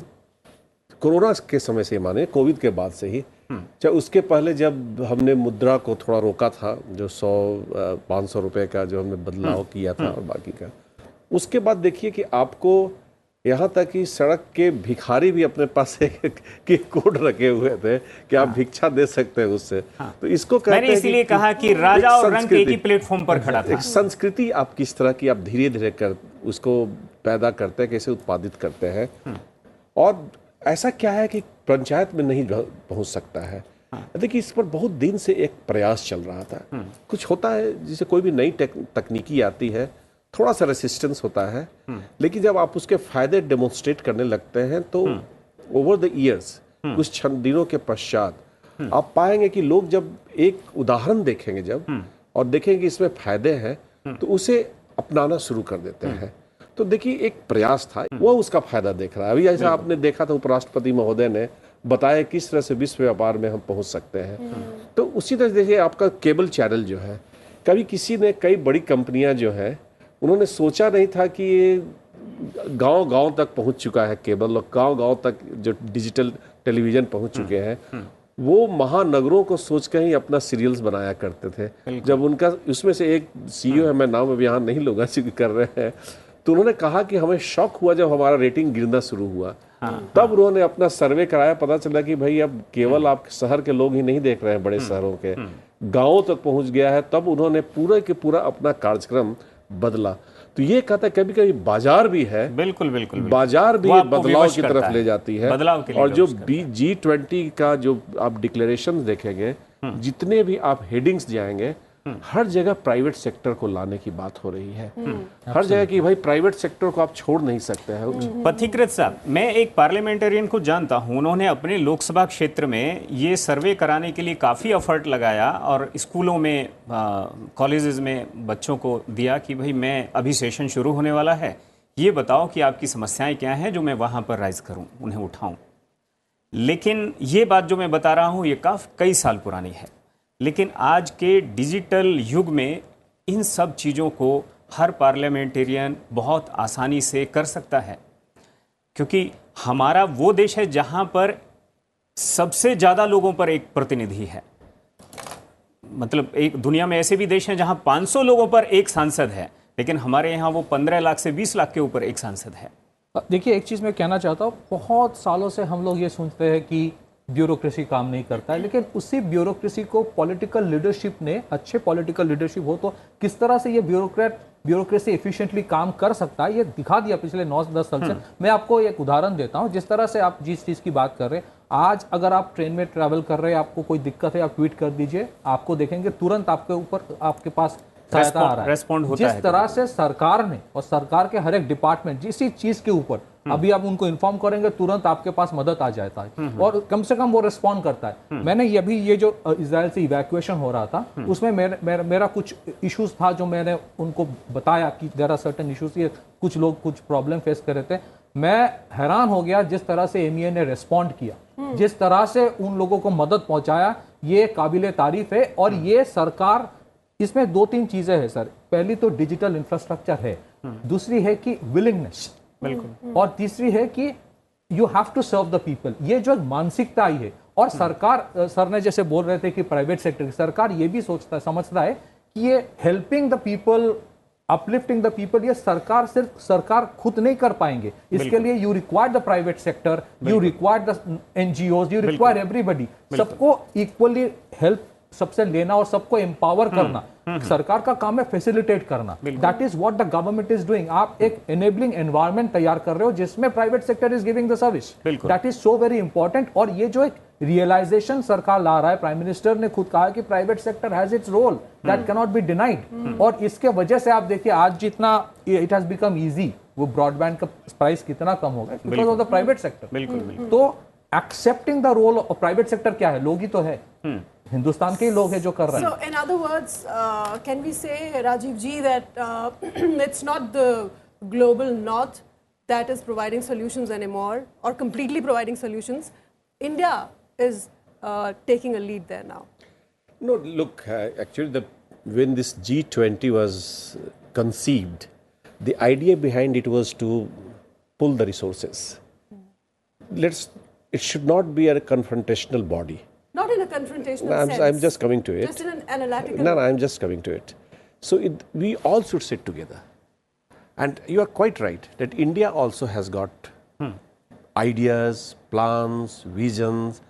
कोरोना के समय से, माने कोविड के बाद से ही, चाहे उसके पहले जब हमने मुद्रा को थोड़ा रोका था, जो 100-500 रुपए का जो हमने बदलाव किया था और बाकी का, उसके बाद देखिए कि आपको यहाँ तक कि सड़क के भिखारी भी अपने पास एक कोड रखे हुए थे कि आप भिक्षा दे सकते हैं उससे। तो इसको कहते हैं, मैंने इसीलिए कहा कि राजा और रंक एक ही प्लेटफॉर्म पर खड़ा था। एक संस्कृति आप किस तरह की आप धीरे धीरे कर उसको पैदा करते हैं, कैसे उत्पादित करते हैं। और ऐसा क्या है कि पंचायत में नहीं पहुंच सकता है। देखिए, इस पर बहुत दिन से एक प्रयास चल रहा था। कुछ होता है जिसे कोई भी नई तकनीकी आती है, थोड़ा सा रेसिस्टेंस होता है, लेकिन जब आप उसके फायदे डेमोन्स्ट्रेट करने लगते हैं तो ओवर द ईयर्स, कुछ दिनों के पश्चात आप पाएंगे कि लोग जब एक उदाहरण देखेंगे जब और देखेंगे इसमें फायदे हैं तो उसे अपनाना शुरू कर देते हैं। तो देखिए, एक प्रयास था, वो उसका फायदा देख रहा है। अभी ऐसा आपने देखा था, उपराष्ट्रपति महोदय ने बताया किस तरह से विश्व व्यापार में हम पहुंच सकते हैं। तो उसी तरह देखिए, आपका केबल चैनल जो है, कभी किसी ने, कई बड़ी कंपनियां जो है, उन्होंने सोचा नहीं था कि ये गांव-गांव तक पहुंच चुका है केबल, और गांव-गांव तक जो डिजिटल टेलीविजन पहुंच चुके हैं। वो महानगरों को सोच कर ही अपना सीरियल्स बनाया करते थे। जब उनका, उसमें से एक CEO है, मैं नाम अभी यहाँ नहीं लूँगा, जिक्र कर रहे हैं, तो उन्होंने कहा कि हमें शॉक हुआ जब हमारा रेटिंग गिरना शुरू हुआ। तब उन्होंने अपना सर्वे कराया, पता चला कि भाई अब केवल आप शहर के लोग ही नहीं देख रहे हैं, बड़े शहरों के गांवों तक पहुंच गया है। तब उन्होंने पूरा के पूरा अपना कार्यक्रम बदला। तो ये कहता है कभी कभी बाजार भी है, बिल्कुल, बाजार भी बदलाव की तरफ ले जाती है। बदलाव के लिए और जो G20 का जो आप डिक्लेरेशन देखेंगे, जितने भी आप हेडिंग्स जाएंगे, हर जगह प्राइवेट सेक्टर को लाने की बात हो रही है। हर जगह की भाई प्राइवेट सेक्टर को आप छोड़ नहीं सकते हैं। पथिकृत साहब, मैं एक पार्लियामेंटेरियन को जानता हूं, उन्होंने अपने लोकसभा क्षेत्र में ये सर्वे कराने के लिए काफ़ी एफर्ट लगाया और स्कूलों में, कॉलेजेस में बच्चों को दिया कि भाई मैं अभी सेशन शुरू होने वाला है, ये बताओ कि आपकी समस्याएं क्या हैं जो मैं वहाँ पर राइज करूँ, उन्हें उठाऊँ। लेकिन ये बात जो मैं बता रहा हूँ ये कई साल पुरानी है। लेकिन आज के डिजिटल युग में इन सब चीज़ों को हर पार्लियामेंटेरियन बहुत आसानी से कर सकता है, क्योंकि हमारा वो देश है जहां पर सबसे ज़्यादा लोगों पर एक प्रतिनिधि है। मतलब एक दुनिया में ऐसे भी देश हैं जहां 500 लोगों पर एक सांसद है, लेकिन हमारे यहाँ वो 15 लाख से 20 लाख के ऊपर एक सांसद है। देखिए, एक चीज़ मैं कहना चाहता हूँ, बहुत सालों से हम लोग ये सुनते हैं कि ब्यूरोक्रेसी काम नहीं करता है, लेकिन उसी ब्यूरोक्रेसी को पॉलिटिकल लीडरशिप ने, अच्छे पॉलिटिकल लीडरशिप हो तो किस तरह से ये ब्यूरोक्रेसी एफिशिएंटली काम कर सकता है, ये दिखा दिया पिछले 9-10 साल से। मैं आपको एक उदाहरण देता हूँ। जिस तरह से आप जिस चीज़ की बात कर रहे हैं, आज अगर आप ट्रेन में ट्रैवल कर रहे हैं, आपको कोई दिक्कत है, आप ट्वीट कर दीजिए, आपको देखेंगे तुरंत आपके पास सहायता आ रहा है, रेस्पॉन्ड होता है। जिस तरह से सरकार ने और सरकार के हर एक डिपार्टमेंट जिस चीज के ऊपर अभी आप उनको इन्फॉर्म करेंगे, तुरंत आपके पास मदद आ जाता है और कम से कम वो रिस्पॉन्ड करता है। मैंने ये जो इजराइल से इवैक्यूएशन हो रहा था, उसमें मेरा कुछ इश्यूज था जो मैंने उनको बताया कि देयर आर सर्टेन इश्यूज, ये कुछ लोग कुछ प्रॉब्लम फेस कर रहे थे। मैं हैरान हो गया जिस तरह से एमईए ने रिस्पॉन्ड किया, जिस तरह से उन लोगों को मदद पहुंचाया, ये काबिले तारीफ है। और ये सरकार, इसमें 2-3 चीजें हैं सर। पहली तो डिजिटल इंफ्रास्ट्रक्चर है, दूसरी है कि विलिंगनेस, बिल्कुल, और तीसरी है कि you have to serve the people. ये जो मानसिकता आई है, और सरकार, सर ने जैसे बोल रहे थे कि प्राइवेट सेक्टर की सरकार ये भी समझता है कि ये helping the people, uplifting the people, ये सिर्फ सरकार खुद नहीं कर पाएंगे। इसके लिए you require the private sector, you require the NGOs, you require everybody. सबको इक्वली हेल्प सबसे लेना और सबको एम्पावर करना सरकार का काम है, फैसिलिटेट करना। That is what the government is doing. आप एक एनेबलिंग एनवायरनमेंट तैयार कर रहे हो जिसमें private sector is giving the service. That is so very important. और ये जो एक रियलाइजेशन सरकार ला रहा है, प्राइम मिनिस्टर ने खुद कहा कि private sector has its role, that can not be denied. और इसके वजह से आप देखिए आज जितना इट हैज बिकम इजी, वो ब्रॉडबैंड का प्राइस कितना कम हो गया because of the private sector. तो accepting the role of private sector क्या है, लोग ही तो है, हिंदुस्तान के लोग हैं जो कर रहे हैं। So, in other words, can we say, Rajiv ji, that it's not the global north that is providing solutions anymore, or completely providing solutions? India is taking a lead there now. No, look, actually, when this G20 was conceived, the idea behind it was to pull the resources. It should not be a confrontational body. Not in a confrontational sense. I'm just coming to it. Just in an analytical. No, I'm just coming to it. So we all should sit together. And you are quite right that India also has got ideas, plans, visions,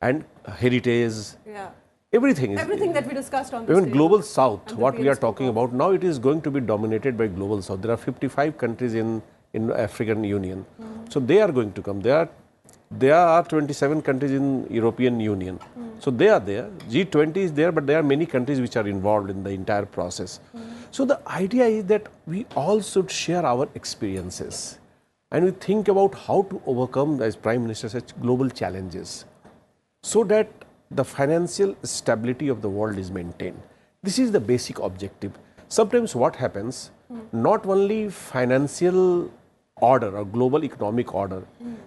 and heritage. Yeah. Everything that we discussed on this even day. Global South, And the what we are PNC talking about now, it is going to be dominated by Global South. There are 55 countries in African Union. So they are going to come. There are 27 countries in European Union. So they are there. G20 is there, but there are many countries which are involved in the entire process. So the idea is that we all should share our experiences and we think about how to overcome, as Prime Minister said, global challenges so that the financial stability of the world is maintained. This is the basic objective. Sometimes what happens, not only financial order or global economic order,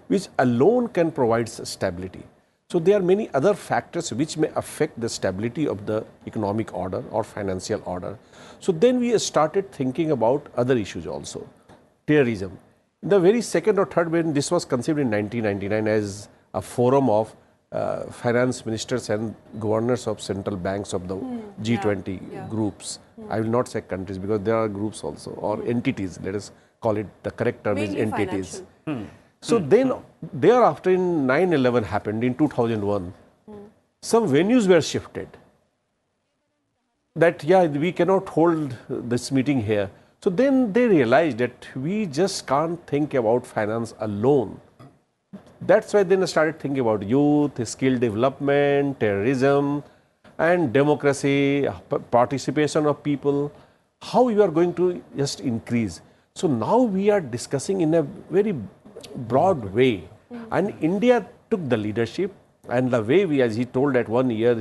which alone can provide stability. So there are many other factors which may affect the stability of the economic order or financial order. So then we started thinking about other issues also. Terrorism. The very second or third, when this was conceived in 1999 as a forum of finance ministers and governors of central banks of the G20 groups. I will not say countries because there are groups also, or entities, let us call it, the correct term is entities. So then thereafter in 9/11 happened in 2001, some venues were shifted. That we cannot hold this meeting here. So then they realized that we just can't think about finance alone. That's why then I started thinking about youth, skill development, terrorism, and democracy, participation of people, how you are going to just increase. So now we are discussing in a very broad way, and India took the leadership, and the way we, as he told that 1 year,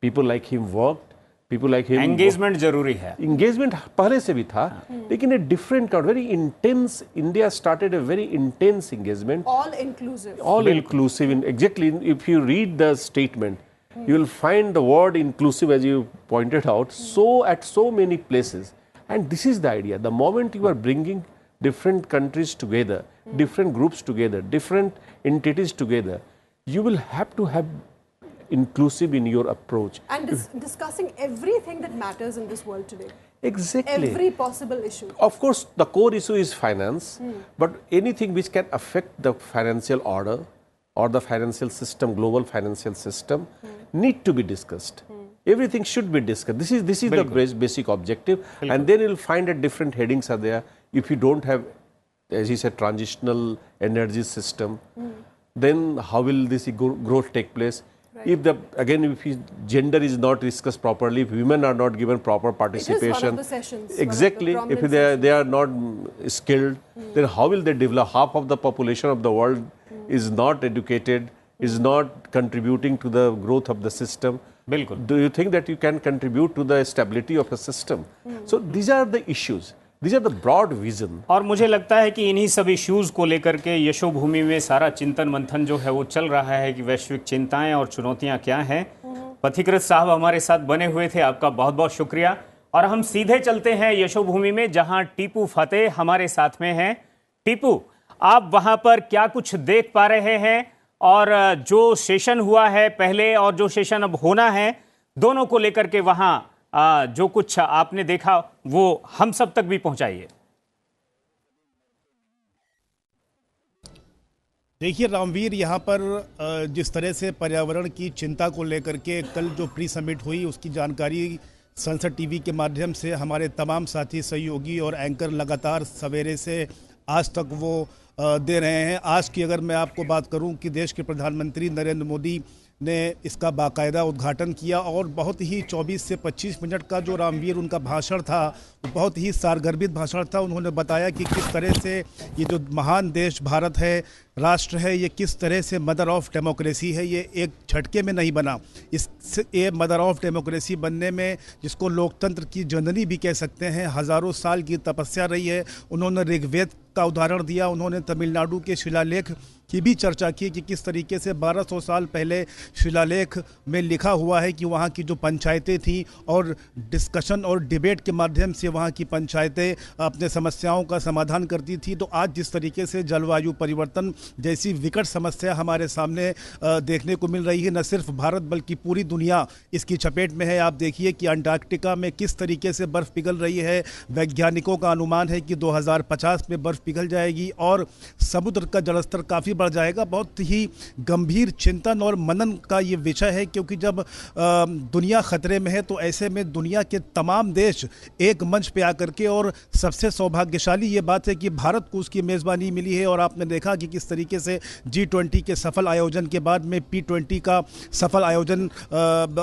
people like him worked, people like him. Engagement जरूरी है. Engagement पहले से भी था, लेकिन a different kind, very intense. India started a very intense engagement. All inclusive. All inclusive. Exactly. If you read the statement, you will find the word inclusive, as you pointed out, so at so many places. And this is the idea. The moment you are bringing different countries together, different groups together, different entities together, you will have to have inclusive in your approach. And discussing everything that matters in this world today. Exactly. Every possible issue. Of course, the core issue is finance, but anything which can affect the financial order or the financial system, global financial system, need to be discussed. Everything should be discussed. This is the basic objective, and then you'll find that different headings are there. If you don't have, as he said, transitional energy system, then how will this growth take place? Right. If gender is not discussed properly, if women are not given proper participation, it is one of the sessions, exactly. If they are not skilled, then how will they develop? Half of the population of the world is not educated, is not contributing to the growth of the system. बिल्कुल. Do you think that you can contribute to the stability of a system? So these are the issues. These are the broad vision. और मुझे लगता है कि इन्हीं सब issues को लेकर के यशोभूमि में सारा चिंतन मंथन जो है वो चल रहा है कि वैश्विक चिंताएं और चुनौतियां क्या हैं. पथिकृत साहब हमारे साथ बने हुए थे, आपका बहुत बहुत शुक्रिया. और हम सीधे चलते हैं यशोभूमि में, जहां टीपू फतेह हमारे साथ में हैं. टीपू, आप वहां पर क्या कुछ देख पा रहे हैं, और जो सेशन हुआ है पहले और जो सेशन अब होना है, दोनों को लेकर के वहां जो कुछ आपने देखा वो हम सब तक भी पहुंचाइए. देखिए रामवीर, यहाँ पर जिस तरह से पर्यावरण की चिंता को लेकर के कल जो प्री समिट हुई उसकी जानकारी संसद टीवी के माध्यम से हमारे तमाम साथी, सहयोगी और एंकर लगातार सवेरे से आज तक वो दे रहे हैं. आज की अगर मैं आपको बात करूं कि देश के प्रधानमंत्री नरेंद्र मोदी ने इसका बाकायदा उद्घाटन किया, और बहुत ही 24 से 25 मिनट का जो रामवीर उनका भाषण था, बहुत ही सारगर्भित भाषण था. उन्होंने बताया कि किस तरह से ये जो महान देश भारत है, राष्ट्र है, ये किस तरह से मदर ऑफ डेमोक्रेसी है. ये एक झटके में नहीं बना. ये मदर ऑफ डेमोक्रेसी बनने में, जिसको लोकतंत्र की जननी भी कह सकते हैं, हज़ारों साल की तपस्या रही है. उन्होंने ऋग्वेद का उदाहरण दिया. उन्होंने तमिलनाडु के शिलालेख की भी चर्चा की कि किस तरीके से 1200 साल पहले शिलालेख में लिखा हुआ है कि वहाँ की जो पंचायतें थी, और डिस्कशन और डिबेट के माध्यम से वहाँ की पंचायतें अपने समस्याओं का समाधान करती थी. तो आज जिस तरीके से जलवायु परिवर्तन जैसी विकट समस्या हमारे सामने देखने को मिल रही है, न सिर्फ भारत बल्कि पूरी दुनिया इसकी चपेट में है. आप देखिए कि अंटार्कटिका में किस तरीके से बर्फ़ पिघल रही है. वैज्ञानिकों का अनुमान है कि 2050 में बर्फ़ पिघल जाएगी और समुद्र का जलस्तर काफ़ी बढ़ जाएगा. बहुत ही गंभीर चिंतन और मनन का ये विषय है, क्योंकि जब दुनिया खतरे में है तो ऐसे में दुनिया के तमाम देश एक मंच पे आकर के, और सबसे सौभाग्यशाली ये बात है कि भारत को उसकी मेज़बानी मिली है. और आपने देखा कि किस तरीके से G20 के सफल आयोजन के बाद में P20 का सफल आयोजन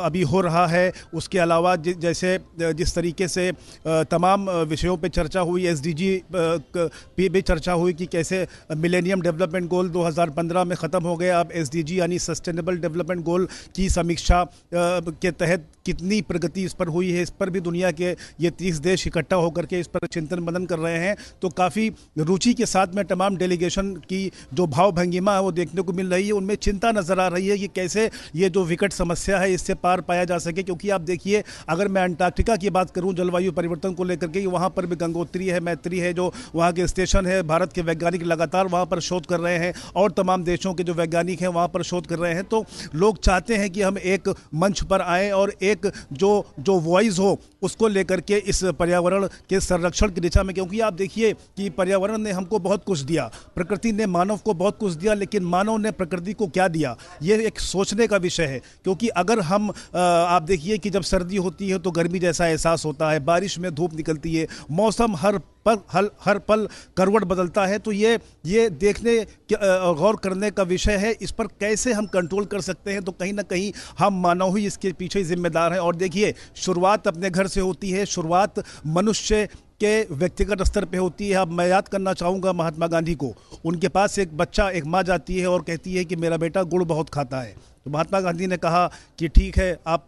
अभी हो रहा है. उसके अलावा जैसे जिस तरीके से तमाम विषयों पे चर्चा हुई, SDG पे भी चर्चा हुई कि कैसे मिलेनियम डेवलपमेंट गोल 2015 में ख़त्म हो गया. अब SDG यानी सस्टेनेबल डेवलपमेंट गोल की समीक्षा के तहत कितनी प्रगति इस पर हुई है, इस पर भी दुनिया के ये 30 देश इकट्ठा होकर के इस पर चिंतन मनन कर रहे हैं. तो काफ़ी रुचि के साथ में तमाम डेलीगेशन की जो भाव भंगिमा है वो देखने को मिल रही है. उनमें चिंता नज़र आ रही है कि कैसे ये जो विकट समस्या है इससे पार पाया जा सके. क्योंकि आप देखिए, अगर मैं अंटार्कटिका की बात करूँ जलवायु परिवर्तन को लेकर के, वहाँ पर भी गंगोत्री है, मैत्री है, जो वहाँ के स्टेशन है. भारत के वैज्ञानिक लगातार वहाँ पर शोध कर रहे हैं, और तमाम देशों के जो वैज्ञानिक हैं वहाँ पर शोध कर रहे हैं. तो लोग चाहते हैं कि हम एक मंच पर आएँ और एक जो वॉइस हो उसको लेकर के इस पर्यावरण के संरक्षण की दिशा में. क्योंकि आप देखिए कि पर्यावरण ने हमको बहुत कुछ दिया, प्रकृति ने मानव को बहुत कुछ दिया, लेकिन मानव ने प्रकृति को क्या दिया, ये एक सोचने का विषय है. क्योंकि अगर हम आप देखिए कि जब सर्दी होती है तो गर्मी जैसा एहसास होता है, बारिश में धूप निकलती है, मौसम हर पल करवट बदलता है. तो ये देखने गौर करने का विषय है. इस पर कैसे हम कंट्रोल कर सकते हैं, तो कहीं ना कहीं हम मानव ही इसके पीछे जिम्मेदार हैं. और देखिए, शुरुआत अपने घर से होती है, शुरुआत मनुष्य के व्यक्तिगत स्तर पे होती है. अब मैं याद करना चाहूँगा महात्मा गांधी को. उनके पास एक बच्चा, एक माँ जाती है और कहती है कि मेरा बेटा गुड़ बहुत खाता है. तो महात्मा गांधी ने कहा कि ठीक है, आप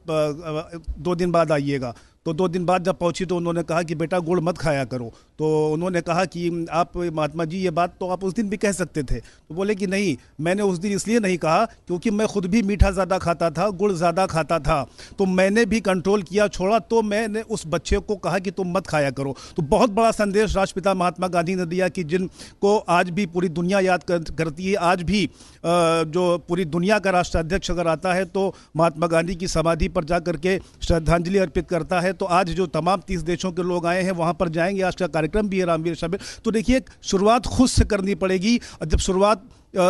2 दिन बाद आइएगा. तो 2 दिन बाद जब पहुंची तो उन्होंने कहा कि बेटा गुड़ मत खाया करो. तो तो उन्होंने कहा कि आप महात्मा जी ये बात तो आप उस दिन भी कह सकते थे। तो बोले कि नहीं, मैंने उस दिन इसलिए नहीं कहा क्योंकि मैं खुद भी मीठा ज़्यादा खाता था, गुड़ ज़्यादा खाता था, तो मैंने भी कंट्रोल किया, छोड़ा, तो मैंने उस बच्चे को कहा कि तुम मत खाया करो। तो बहुत बड़ा संदेश राष्ट्रपिता महात्मा गांधी ने दिया कि जिनको आज भी पूरी दुनिया याद करती है। आज भी जो पूरी दुनिया का राष्ट्राध्यक्ष अगर आता है तो महात्मा गांधी की समाधि पर जा करके श्रद्धांजलि अर्पित करता है। तो आज जो तमाम 30 देशों के लोग आए हैं वहाँ पर जाएंगे, आज का कार्यक्रम भी है रामवीर शामिल। तो देखिए, शुरुआत खुद से करनी पड़ेगी, और जब शुरुआत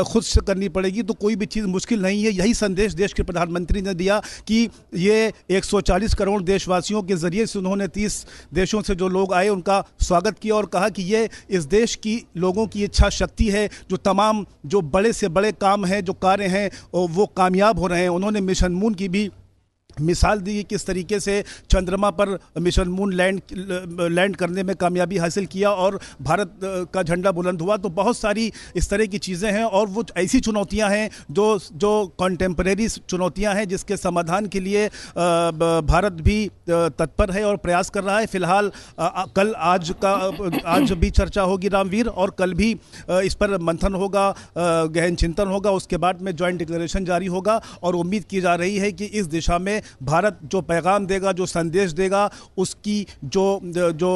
खुद से करनी पड़ेगी तो कोई भी चीज़ मुश्किल नहीं है। यही संदेश देश के प्रधानमंत्री ने दिया कि ये 140 करोड़ देशवासियों के ज़रिए से उन्होंने 30 देशों से जो लोग आए उनका स्वागत किया और कहा कि ये इस देश की लोगों की इच्छा शक्ति है, जो तमाम जो बड़े से बड़े काम हैं, जो कार्य हैं, वो कामयाब हो रहे हैं। उन्होंने मिशन मून की भी मिसाल दी, किस तरीके से चंद्रमा पर मिशन मून लैंड करने में कामयाबी हासिल किया और भारत का झंडा बुलंद हुआ। तो बहुत सारी इस तरह की चीज़ें हैं और वो ऐसी चुनौतियां हैं जो कॉन्टेम्परेरी चुनौतियां हैं जिसके समाधान के लिए भारत भी तत्पर है और प्रयास कर रहा है। फिलहाल कल आज भी चर्चा होगी रामवीर, और कल भी इस पर मंथन होगा, गहन चिंतन होगा, उसके बाद में जॉइंट डिक्लेरेशन जारी होगा और उम्मीद की जा रही है कि इस दिशा में भारत जो पैगाम देगा, जो संदेश देगा, उसकी जो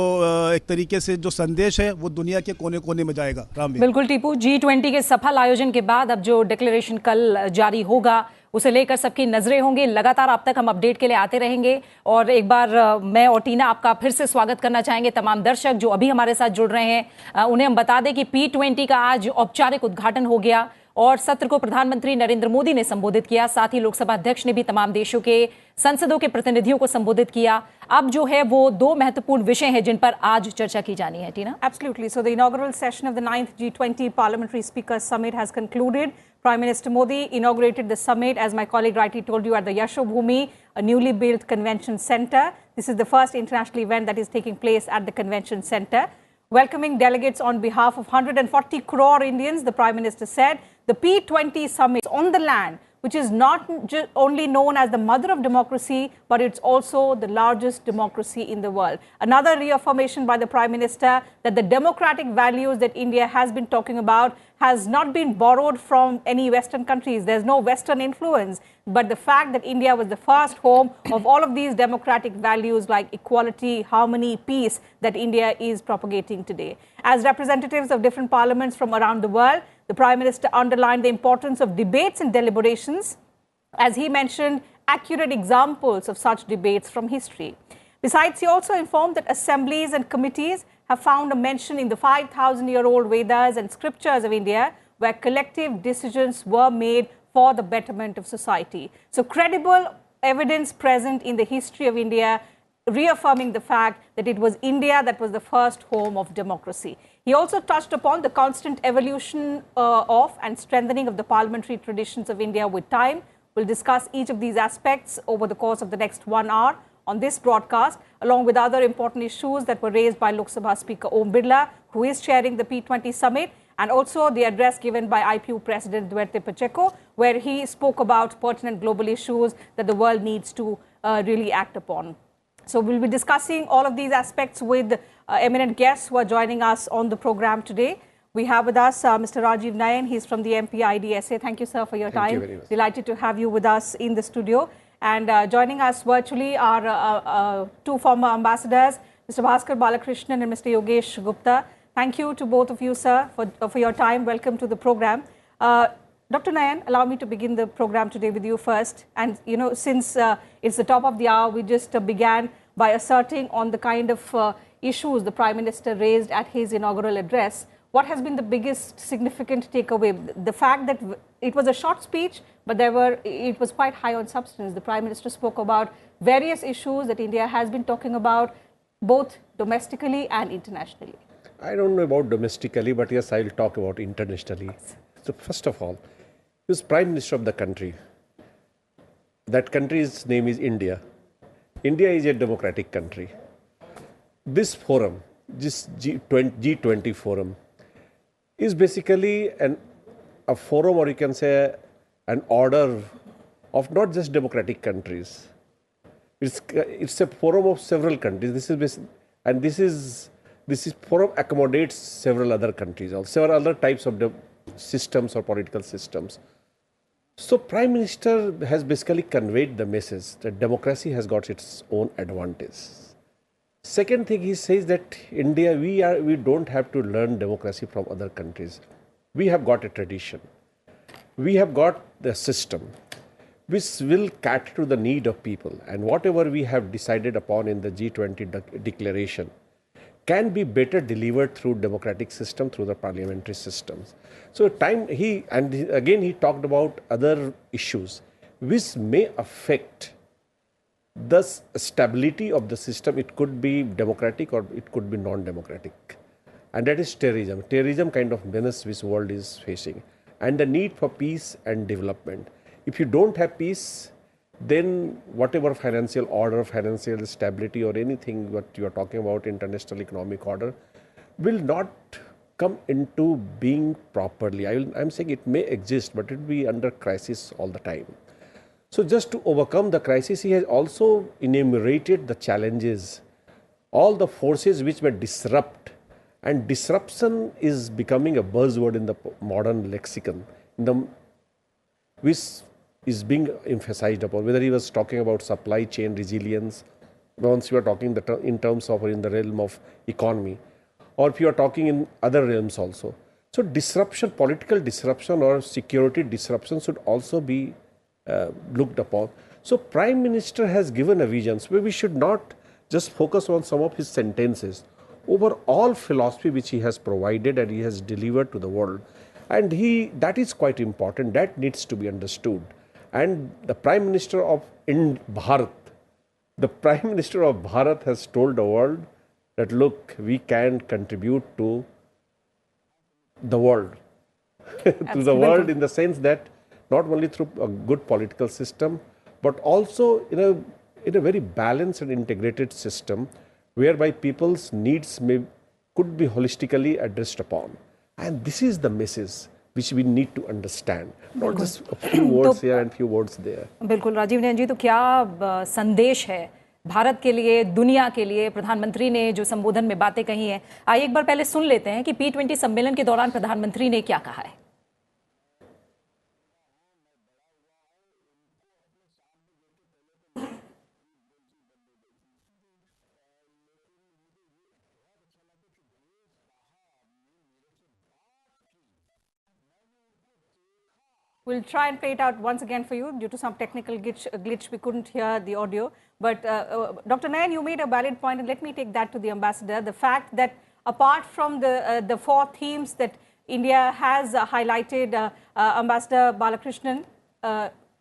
एक तरीके से जो संदेश है वो दुनिया के कोने कोने में जाएगा। रामवीर। बिल्कुल टीपू, G20 के सफल आयोजन के बाद अब जो डिक्लेरेशन कल जारी होगा उसे लेकर सबकी नजरें होंगी। लगातार आप तक हम अपडेट के लिए आते रहेंगे और एक बार मैं और टीना आपका फिर से स्वागत करना चाहेंगे। तमाम दर्शक जो अभी हमारे साथ जुड़ रहे हैं उन्हें हम बता दें कि P20 का आज औपचारिक उद्घाटन हो गया और सत्र को प्रधानमंत्री नरेंद्र मोदी ने संबोधित किया। साथ ही लोकसभा अध्यक्ष ने भी तमाम देशों के संसदों के प्रतिनिधियों को संबोधित किया। अब जो है वो दो महत्वपूर्ण विषय हैं जिन पर आज चर्चा की जानी है। टीना। Absolutely. So the inaugural session of the 9th G20 Parliamentary Speakers Summit has concluded. Prime Minister Modi inaugurated the summit, as my colleague rightly told you, at the Yashobhoomi, a newly built convention center. This is the first international event that is taking place at the convention center. Welcoming delegates on behalf of 140 crore Indians, the Prime Minister said the P20 summit on the land, which is not only known as the mother of democracy, but it's also the largest democracy in the world. Another reaffirmation by the Prime Minister that the democratic values that India has been talking about has not been borrowed from any Western countries. There's no Western influence, but the fact that India was the first home of all of these democratic values like equality, harmony, peace that India is propagating today. As representatives of different parliaments from around the world, the Prime Minister underlined the importance of debates and deliberations, as he mentioned accurate examples of such debates from history. Besides, he also informed that assemblies and committees have found a mention in the 5,000-year-old Vedas and scriptures of India, where collective decisions were made for the betterment of society. So credible evidence present in the history of India, reaffirming the fact that it was India that was the first home of democracy. He also touched upon the constant evolution of and strengthening of the parliamentary traditions of India with time. We'll discuss each of these aspects over the course of the next 1 hour on this broadcast, along with other important issues that were raised by Lok Sabha Speaker Om Birla, who is chairing the P20 summit, and also the address given by IPU President Duarte Pacheco, where he spoke about pertinent global issues that the world needs to really act upon. So we'll be discussing all of these aspects with eminent guests who are joining us on the program today. We have with us Mr. Rajiv Nayan. He's from the MPIDSA. Thank you, sir, for your time. Thank you very much. Delighted to have you with us in the studio. And joining us virtually are two former ambassadors, Mr. Bhaskar Balakrishnan and Mr. Yogesh Gupta. Thank you to both of you, sir, for your time. Welcome to the program. Dr. Nayan, allow me to begin the program today with you first. And, you know, since it's the top of the hour, we just began by asserting on the kind of issues the Prime Minister raised at his inaugural address. What has been the biggest significant takeaway? The fact that it was a short speech, but it was quite high on substance. The Prime Minister spoke about various issues that India has been talking about, both domestically and internationally. I don't know about domestically, but yes, I'll talk about internationally. So first of all, he was Prime Minister of the country. That country's name is India. India is a democratic country. This forum, this G20 forum, is basically a forum, or you can say an order of not just democratic countries. It's a forum of several countries. This is this is forum accommodates several other countries or several other types of systems or political systems. So Prime Minister has basically conveyed the message that democracy has got its own advantage. Second thing, he says that India, we don't have to learn democracy from other countries. We have got a tradition. We have got the system which will cater to the need of people, and whatever we have decided upon in the G20 declaration can be better delivered through democratic system, through the parliamentary systems. So he talked about other issues which may affect the stability of the system. It could be democratic or it could be non-democratic. And that is terrorism. Terrorism kind of menace which the world is facing. And the need for peace and development. If you don't have peace, then whatever financial order, financial stability or anything what you are talking about, international economic order, will not come into being properly. I'm saying it may exist, but it will be under crisis all the time. So just to overcome the crisis, he has also enumerated the challenges, all the forces which may disrupt, and disruption is becoming a buzzword in the modern lexicon, which is being emphasized upon, whether he was talking about supply chain resilience, once you are talking in terms of or in the realm of economy, or if you are talking in other realms also. So disruption, political disruption or security disruption should also be looked upon. So Prime Minister has given a vision where we should not just focus on some of his sentences, overall philosophy which he has provided and he has delivered to the world. And that is quite important, that needs to be understood. And the Prime Minister of Bharat, has told the world that look, we can contribute to the world, to the world in the sense that not only through a good political system, but also in a very balanced and integrated system, whereby people's needs could be holistically addressed upon. And this is the message which we need to understand, not just a few words here and few words there. बिल्कुल राजीव नयन जी, तो क्या संदेश है भारत के लिए, दुनिया के लिए? प्रधानमंत्री ने जो संबोधन में बातें कही हैं, आइए एक बार पहले सुन लेते हैं कि P20 सम्मेलन के दौरान प्रधानमंत्री ने क्या कहा है. We'll try and play it out once again for you. Due to some technical glitch, we couldn't hear the audio. But Dr. Nayan, you made a valid point, and let me take that to the ambassador. The fact that apart from the four themes that India has highlighted, Ambassador Balakrishnan,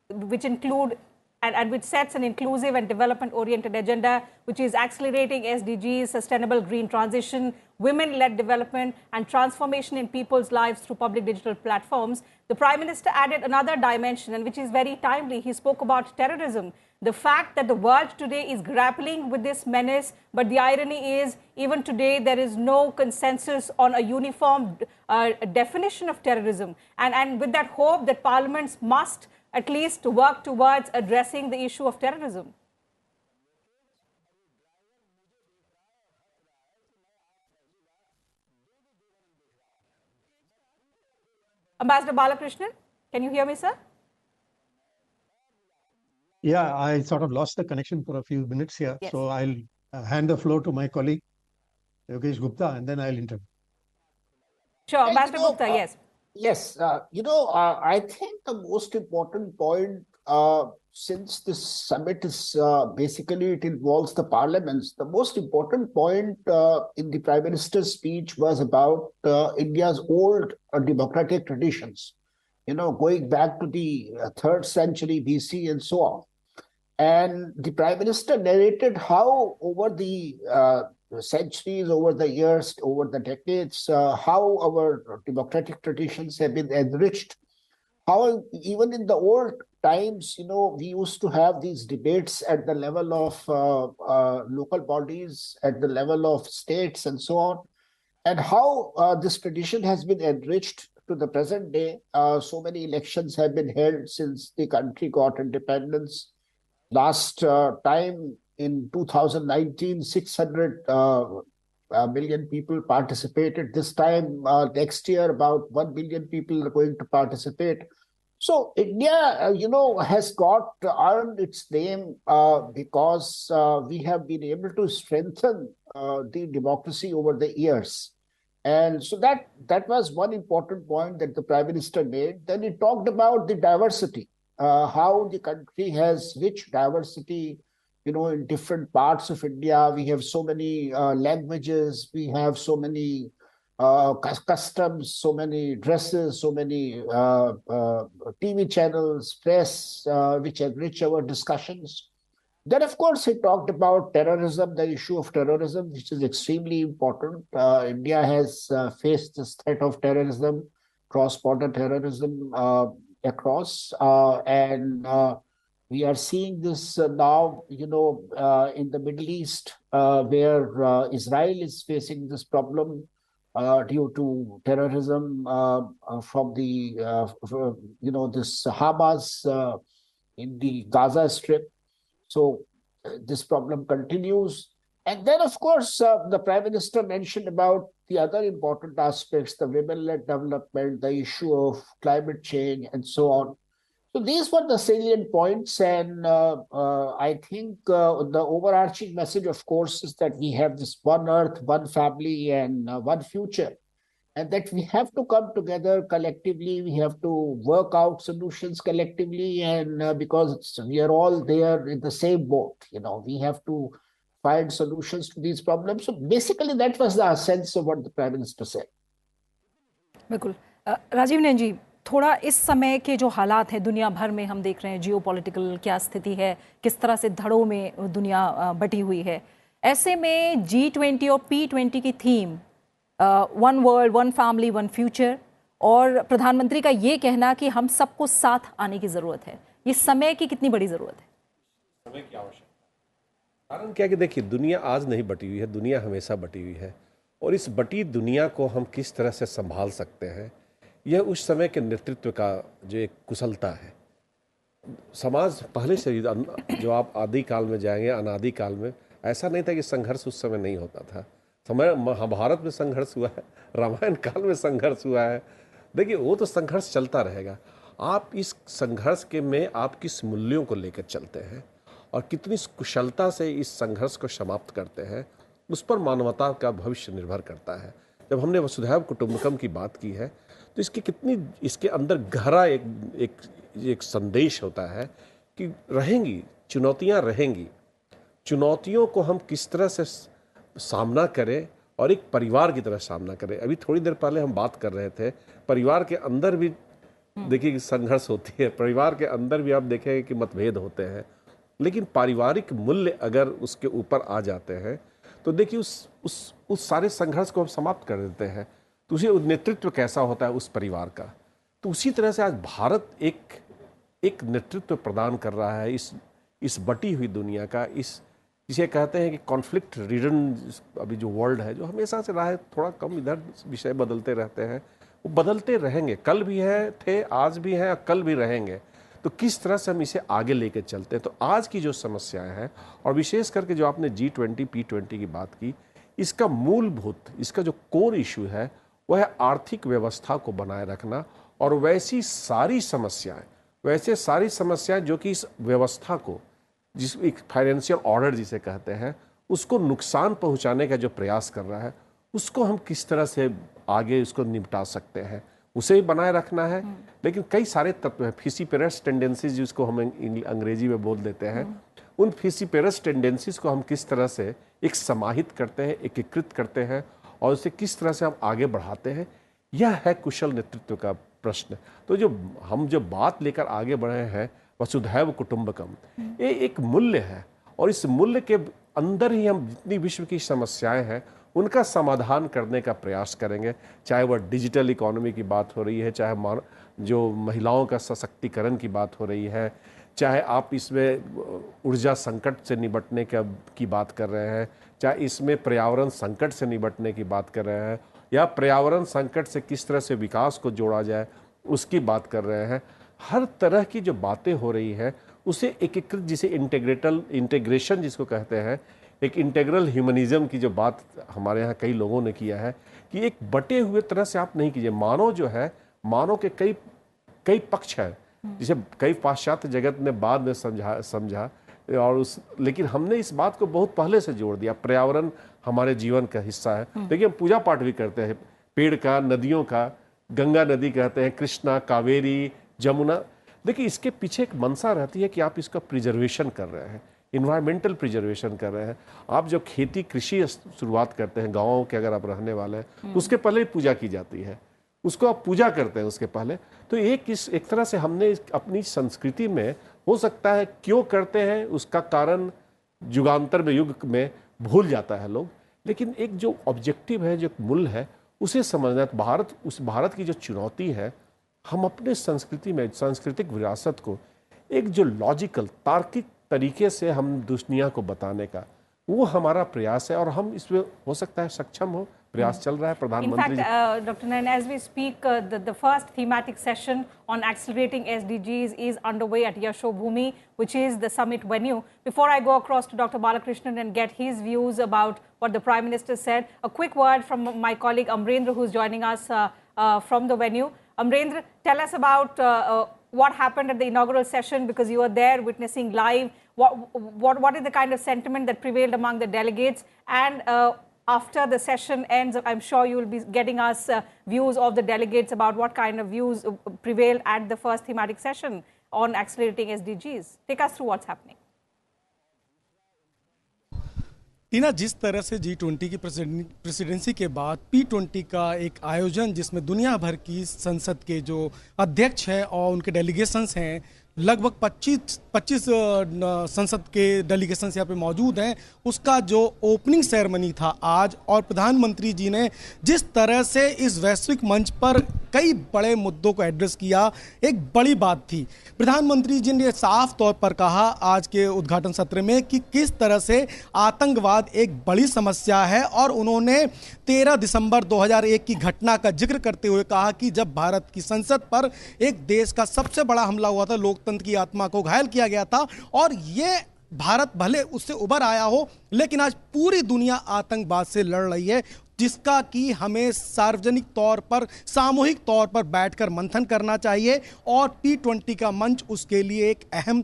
which include and which sets an inclusive and development-oriented agenda, which is accelerating SDGs, sustainable green transition, women-led development, and transformation in people's lives through public digital platforms. The Prime Minister added another dimension, and which is very timely. He spoke about terrorism. The fact that the world today is grappling with this menace, but the irony is, even today, there is no consensus on a uniform definition of terrorism. And with that hope that parliaments must at least work towards addressing the issue of terrorism. Ambassador Balakrishnan, can you hear me, sir? Yeah, I sort of lost the connection for a few minutes here. Yes. So I'll hand the floor to my colleague, Yogesh Gupta, and then I'll intervene. Sure, Ambassador Gupta, yes. Yes, I think the most important point, since this summit is basically it involves the parliaments, the most important point in the Prime Minister's speech was about India's old democratic traditions, going back to the 3rd century BC and so on. And the Prime Minister narrated how over the centuries, over the years, over the decades, how our democratic traditions have been enriched. How even in the old times, we used to have these debates at the level of local bodies, at the level of states and so on, and how this tradition has been enriched to the present day. So many elections have been held since the country got independence. Last time in 2019, 600 million people participated. This time, next year, about 1 billion people are going to participate. So India, has earned its name because we have been able to strengthen the democracy over the years. And so that was one important point that the Prime Minister made. Then he talked about the diversity, how the country has rich diversity, in different parts of India. We have so many languages, we have so many customs, so many dresses, so many TV channels, press, which enrich our discussions. Then, of course, he talked about terrorism, the issue of terrorism, which is extremely important. India has faced this threat of terrorism, cross-border terrorism across, and we are seeing this now, in the Middle East, where Israel is facing this problem due to terrorism from the, this Hamas in the Gaza Strip. So this problem continues. And then, of course, the Prime Minister mentioned about the other important aspects, the women-led development, the issue of climate change, and so on. So these were the salient points. And I think the overarching message, of course, is that we have this one earth, one family, and one future. And that we have to come together collectively. We have to work out solutions collectively. And because we are all there in the same boat, we have to find solutions to these problems. So basically, that was the sense of what the Prime Minister said. बिल्कुल राजीव नयन जी, थोड़ा इस समय के जो हालात हैं दुनिया भर में, हम देख रहे हैं जियो पॉलिटिकल क्या स्थिति है, किस तरह से धड़ों में दुनिया बटी हुई है, ऐसे में G20 और P20 की theme one world, one family, one future, और प्रधानमंत्री का ये कहना कि हम सबको साथ आने की ज़रूरत है, ये समय की कितनी बड़ी ज़रूरत है? समय की आवश्यकता। कारण क्या कि देखिए, दुनिया आज नहीं बटी हुई है, दुनिया हमेशा बटी हुई है, और इस बटी दुनिया को हम किस तरह से संभाल सकते हैं, यह उस समय के नेतृत्व का जो एक कुशलता है। समाज पहले से जो आप आदि काल में जाएंगे, अनादि काल में ऐसा नहीं था कि संघर्ष उस समय नहीं होता था। समय महाभारत में संघर्ष हुआ है, रामायण काल में संघर्ष हुआ है। देखिए, वो तो संघर्ष चलता रहेगा। आप इस संघर्ष के में आप किस मूल्यों को लेकर चलते हैं और कितनी कुशलता से इस संघर्ष को समाप्त करते हैं, उस पर मानवता का भविष्य निर्भर करता है। जब हमने वसुधैव कुटुंबकम की बात की है, तो इसके अंदर गहरा एक संदेश होता है कि रहेंगी चुनौतियां, रहेंगी। चुनौतियों को हम किस तरह से सामना करें और एक परिवार की तरह सामना करें। अभी थोड़ी देर पहले हम बात कर रहे थे, परिवार के अंदर भी देखिए संघर्ष होती है, परिवार के अंदर भी आप देखेंगे कि मतभेद होते हैं, लेकिन पारिवारिक मूल्य अगर उसके ऊपर आ जाते हैं तो देखिए उस सारे संघर्ष को हम समाप्त कर देते हैं। तो उसी नेतृत्व कैसा होता है उस परिवार का, तो उसी तरह से आज भारत एक नेतृत्व प्रदान कर रहा है इस बटी हुई दुनिया का, जिसे कहते हैं कि कॉन्फ्लिक्ट रिडन अभी जो वर्ल्ड है, जो हमेशा से रहा है, थोड़ा कम इधर विषय बदलते रहते हैं, वो बदलते रहेंगे, कल भी थे, आज भी हैं, कल भी रहेंगे। तो किस तरह से हम इसे आगे लेके चलते हैं। तो आज की जो समस्याएं हैं, और विशेष करके जो आपने G20 P20 की बात की, इसका मूलभूत, इसका जो कोर इशू है वह है आर्थिक व्यवस्था को बनाए रखना, और वैसे सारी समस्याएं जो कि इस व्यवस्था को, जिस एक फाइनेंशियल ऑर्डर जिसे कहते हैं, उसको नुकसान पहुंचाने का जो प्रयास कर रहा है, उसको हम किस तरह से आगे उसको निपटा सकते हैं, उसे बनाए रखना है। लेकिन कई सारे तत्व हैं, फिसिपेरस टेंडेंसीज जिसको हम अंग्रेजी में बोल देते हैं, उन फिसिपेरस टेंडेंसीज को हम किस तरह से एक समाहित करते हैं, एकीकृत करते हैं, और उसे किस तरह से हम आगे बढ़ाते हैं, यह है कुशल नेतृत्व का प्रश्न। तो जो बात लेकर आगे बढ़े हैं वसुधैव कुटुंबकम, ये एक मूल्य है, और इस मूल्य के अंदर ही हम जितनी विश्व की समस्याएं हैं उनका समाधान करने का प्रयास करेंगे। चाहे वह डिजिटल इकोनॉमी की बात हो रही है, चाहे जो महिलाओं का सशक्तिकरण की बात हो रही है, चाहे आप इसमें ऊर्जा संकट से निपटने की बात कर रहे हैं, चाहे इसमें पर्यावरण संकट से निपटने की बात कर रहे हैं, या पर्यावरण संकट से किस तरह से विकास को जोड़ा जाए उसकी बात कर रहे हैं। हर तरह की जो बातें हो रही है उसे एकीकृत, जिसे इंटीग्रेशन जिसको कहते हैं, एक इंटेग्रल ह्यूमनिज्म की जो बात हमारे यहाँ कई लोगों ने किया है कि एक बटे हुए तरह से आप नहीं कीजिए। मानव जो है, मानव के कई पक्ष है, जिसे कई पाश्चात्य जगत ने बाद में समझा और लेकिन हमने इस बात को बहुत पहले से जोड़ दिया। पर्यावरण हमारे जीवन का हिस्सा है। देखिए, हम पूजा पाठ भी करते हैं पेड़ का, नदियों का, गंगा नदी कहते हैं, कृष्णा, कावेरी, जमुना। देखिए, इसके पीछे एक मंशा रहती है कि आप इसका प्रिजर्वेशन कर रहे हैं, इन्वायरमेंटल प्रिजर्वेशन कर रहे हैं। आप जो खेती कृषि शुरुआत करते हैं, गाँव के अगर आप रहने वाले हैं, तो उसके पहले ही पूजा की जाती है, उसको आप पूजा करते हैं उसके पहले। तो एक तरह से हमने अपनी संस्कृति में, हो सकता है क्यों करते हैं उसका कारण युगांतर में, युग में भूल जाता है लोग, लेकिन एक जो ऑब्जेक्टिव है, जो मूल है, उसे समझना। उस भारत की जो चुनौती है, हम अपने संस्कृति में सांस्कृतिक विरासत को एक जो लॉजिकल तार्किक तरीके से हम दुनिया को बताने का, वो हमारा प्रयास है और हम इसमें हो सकता है सक्षम हो। प्रयास चल रहा है प्रधानमंत्री। In fact, Dr. Nayan, as we speak, the first thematic session on accelerating SDGs is underway at Yashobhoomi, which is the summit venue. Before I go across to Dr. Balakrishnan and get his views about what the Prime Minister said, a quick word from my colleague Amrendra, who's joining us from the venue. Amrendra, tell us about what happened at the inaugural session, because you were there witnessing live. What is the kind of sentiment that prevailed among the delegates? And after the session ends, I'm sure you will be getting us views of the delegates about what kind of views prevailed at the first thematic session on accelerating SDGs. Take us through what's happening. टीना, जिस तरह से G20 की presidency के बाद P20 का एक आयोजन, जिसमें दुनिया भर की संसद के जो अध्यक्ष हैं और उनके डेलीगेशंस हैं, लगभग 25 संसद के डेलीगेशंस यहाँ पे मौजूद हैं, उसका जो ओपनिंग सेरेमनी था आज, और प्रधानमंत्री जी ने जिस तरह से इस वैश्विक मंच पर कई बड़े मुद्दों को एड्रेस किया, एक बड़ी बात थी। प्रधानमंत्री जी ने साफ तौर पर कहा आज के उद्घाटन सत्र में कि किस तरह से आतंकवाद एक बड़ी समस्या है, और उन्होंने 13 दिसंबर 2001 की घटना का जिक्र करते हुए कहा कि जब भारत की संसद पर एक देश का सबसे बड़ा हमला हुआ था, लोकतंत्र की आत्मा को घायल किया गया था, और ये भारत भले उससे उबर आया हो, लेकिन आज पूरी दुनिया आतंकवाद से लड़ रही है, जिसका कि हमें सार्वजनिक तौर पर, सामूहिक तौर पर बैठकर मंथन करना चाहिए, और P20 का मंच उसके लिए एक अहम,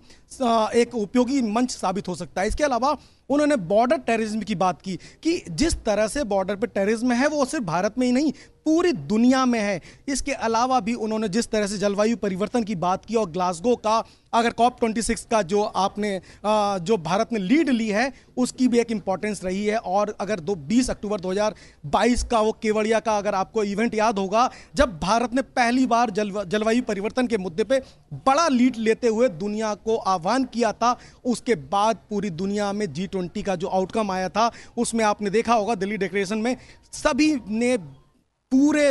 एक उपयोगी मंच साबित हो सकता है। इसके अलावा उन्होंने बॉर्डर टेररिज्म की बात की कि जिस तरह से बॉर्डर पर टेररिज्म है वो सिर्फ भारत में ही नहीं, पूरी दुनिया में है। इसके अलावा भी उन्होंने जिस तरह से जलवायु परिवर्तन की बात की, और ग्लासगो का अगर COP26 का जो भारत ने लीड ली है, उसकी भी एक इंपॉर्टेंस रही है। और अगर 20 अक्टूबर 2022 का वो केवड़िया का अगर आपको इवेंट याद होगा, जब भारत ने पहली बार जलवायु परिवर्तन के मुद्दे पे बड़ा लीड लेते हुए दुनिया को आह्वान किया था, उसके बाद पूरी दुनिया में G20 का जो आउटकम आया था, उसमें आपने देखा होगा दिल्ली डिक्लेरेशन में सभी ने पूरे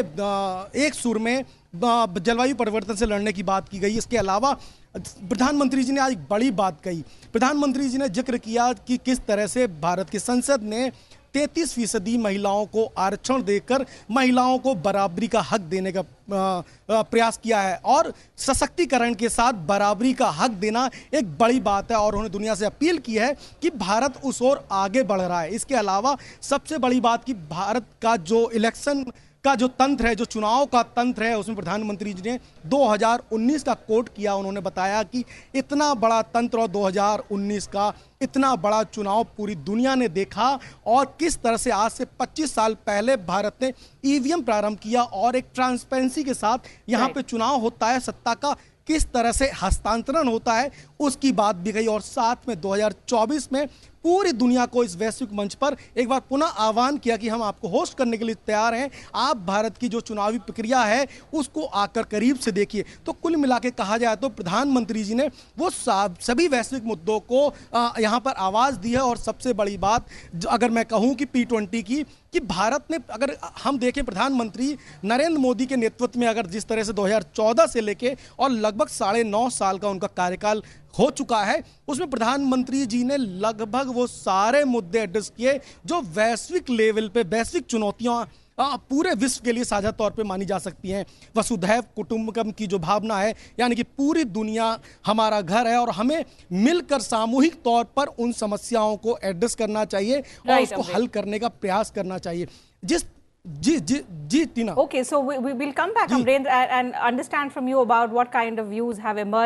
एक सुर में जलवायु परिवर्तन से लड़ने की बात की गई। इसके अलावा प्रधानमंत्री जी ने आज एक बड़ी बात कही। प्रधानमंत्री जी ने जिक्र किया कि किस तरह से भारत की संसद ने 33% महिलाओं को आरक्षण देकर महिलाओं को बराबरी का हक देने का प्रयास किया है, और सशक्तिकरण के साथ बराबरी का हक देना एक बड़ी बात है, और उन्होंने दुनिया से अपील की है कि भारत उस ओर आगे बढ़ रहा है। इसके अलावा सबसे बड़ी बात कि भारत का जो इलेक्शन का जो तंत्र है, जो चुनाव का तंत्र है, उसमें प्रधानमंत्री जी ने 2019 का कोट किया। उन्होंने बताया कि इतना बड़ा तंत्र और 2019 का इतना बड़ा चुनाव पूरी दुनिया ने देखा, और किस तरह से आज से 25 साल पहले भारत ने ईवीएम प्रारंभ किया और एक ट्रांसपेरेंसी के साथ यहाँ पे चुनाव होता है, सत्ता का किस तरह से हस्तांतरण होता है, उसकी बात भी कही। और साथ में 2024 में पूरी दुनिया को इस वैश्विक मंच पर एक बार पुनः आह्वान किया कि हम आपको होस्ट करने के लिए तैयार हैं, आप भारत की जो चुनावी प्रक्रिया है उसको आकर करीब से देखिए। तो कुल मिला के कहा जाए तो प्रधानमंत्री जी ने वो सभी वैश्विक मुद्दों को यहाँ पर आवाज़ दी है। और सबसे बड़ी बात अगर मैं कहूँ कि P20 की, कि भारत ने, अगर हम देखें प्रधानमंत्री नरेंद्र मोदी के नेतृत्व में, अगर जिस तरह से 2014 से लेके और लगभग 9.5 साल का उनका कार्यकाल हो चुका है, उसमें प्रधानमंत्री जी ने लगभग वो सारे मुद्दे एड्रेस किए जो वैश्विक लेवल पे, वैश्विक चुनौतियां पूरे विश्व के लिए साझा तौर पे मानी जा सकती हैं। वसुधैव कुटुंबकम की जो भावना है, यानी कि पूरी दुनिया हमारा घर है और हमें मिलकर सामूहिक तौर पर उन समस्याओं को एड्रेस करना चाहिए और उसको हल करने का प्रयास करना चाहिए। जी टीना। Okay, so we will come back, Amrendra, and understand from you about what kind of views have emerged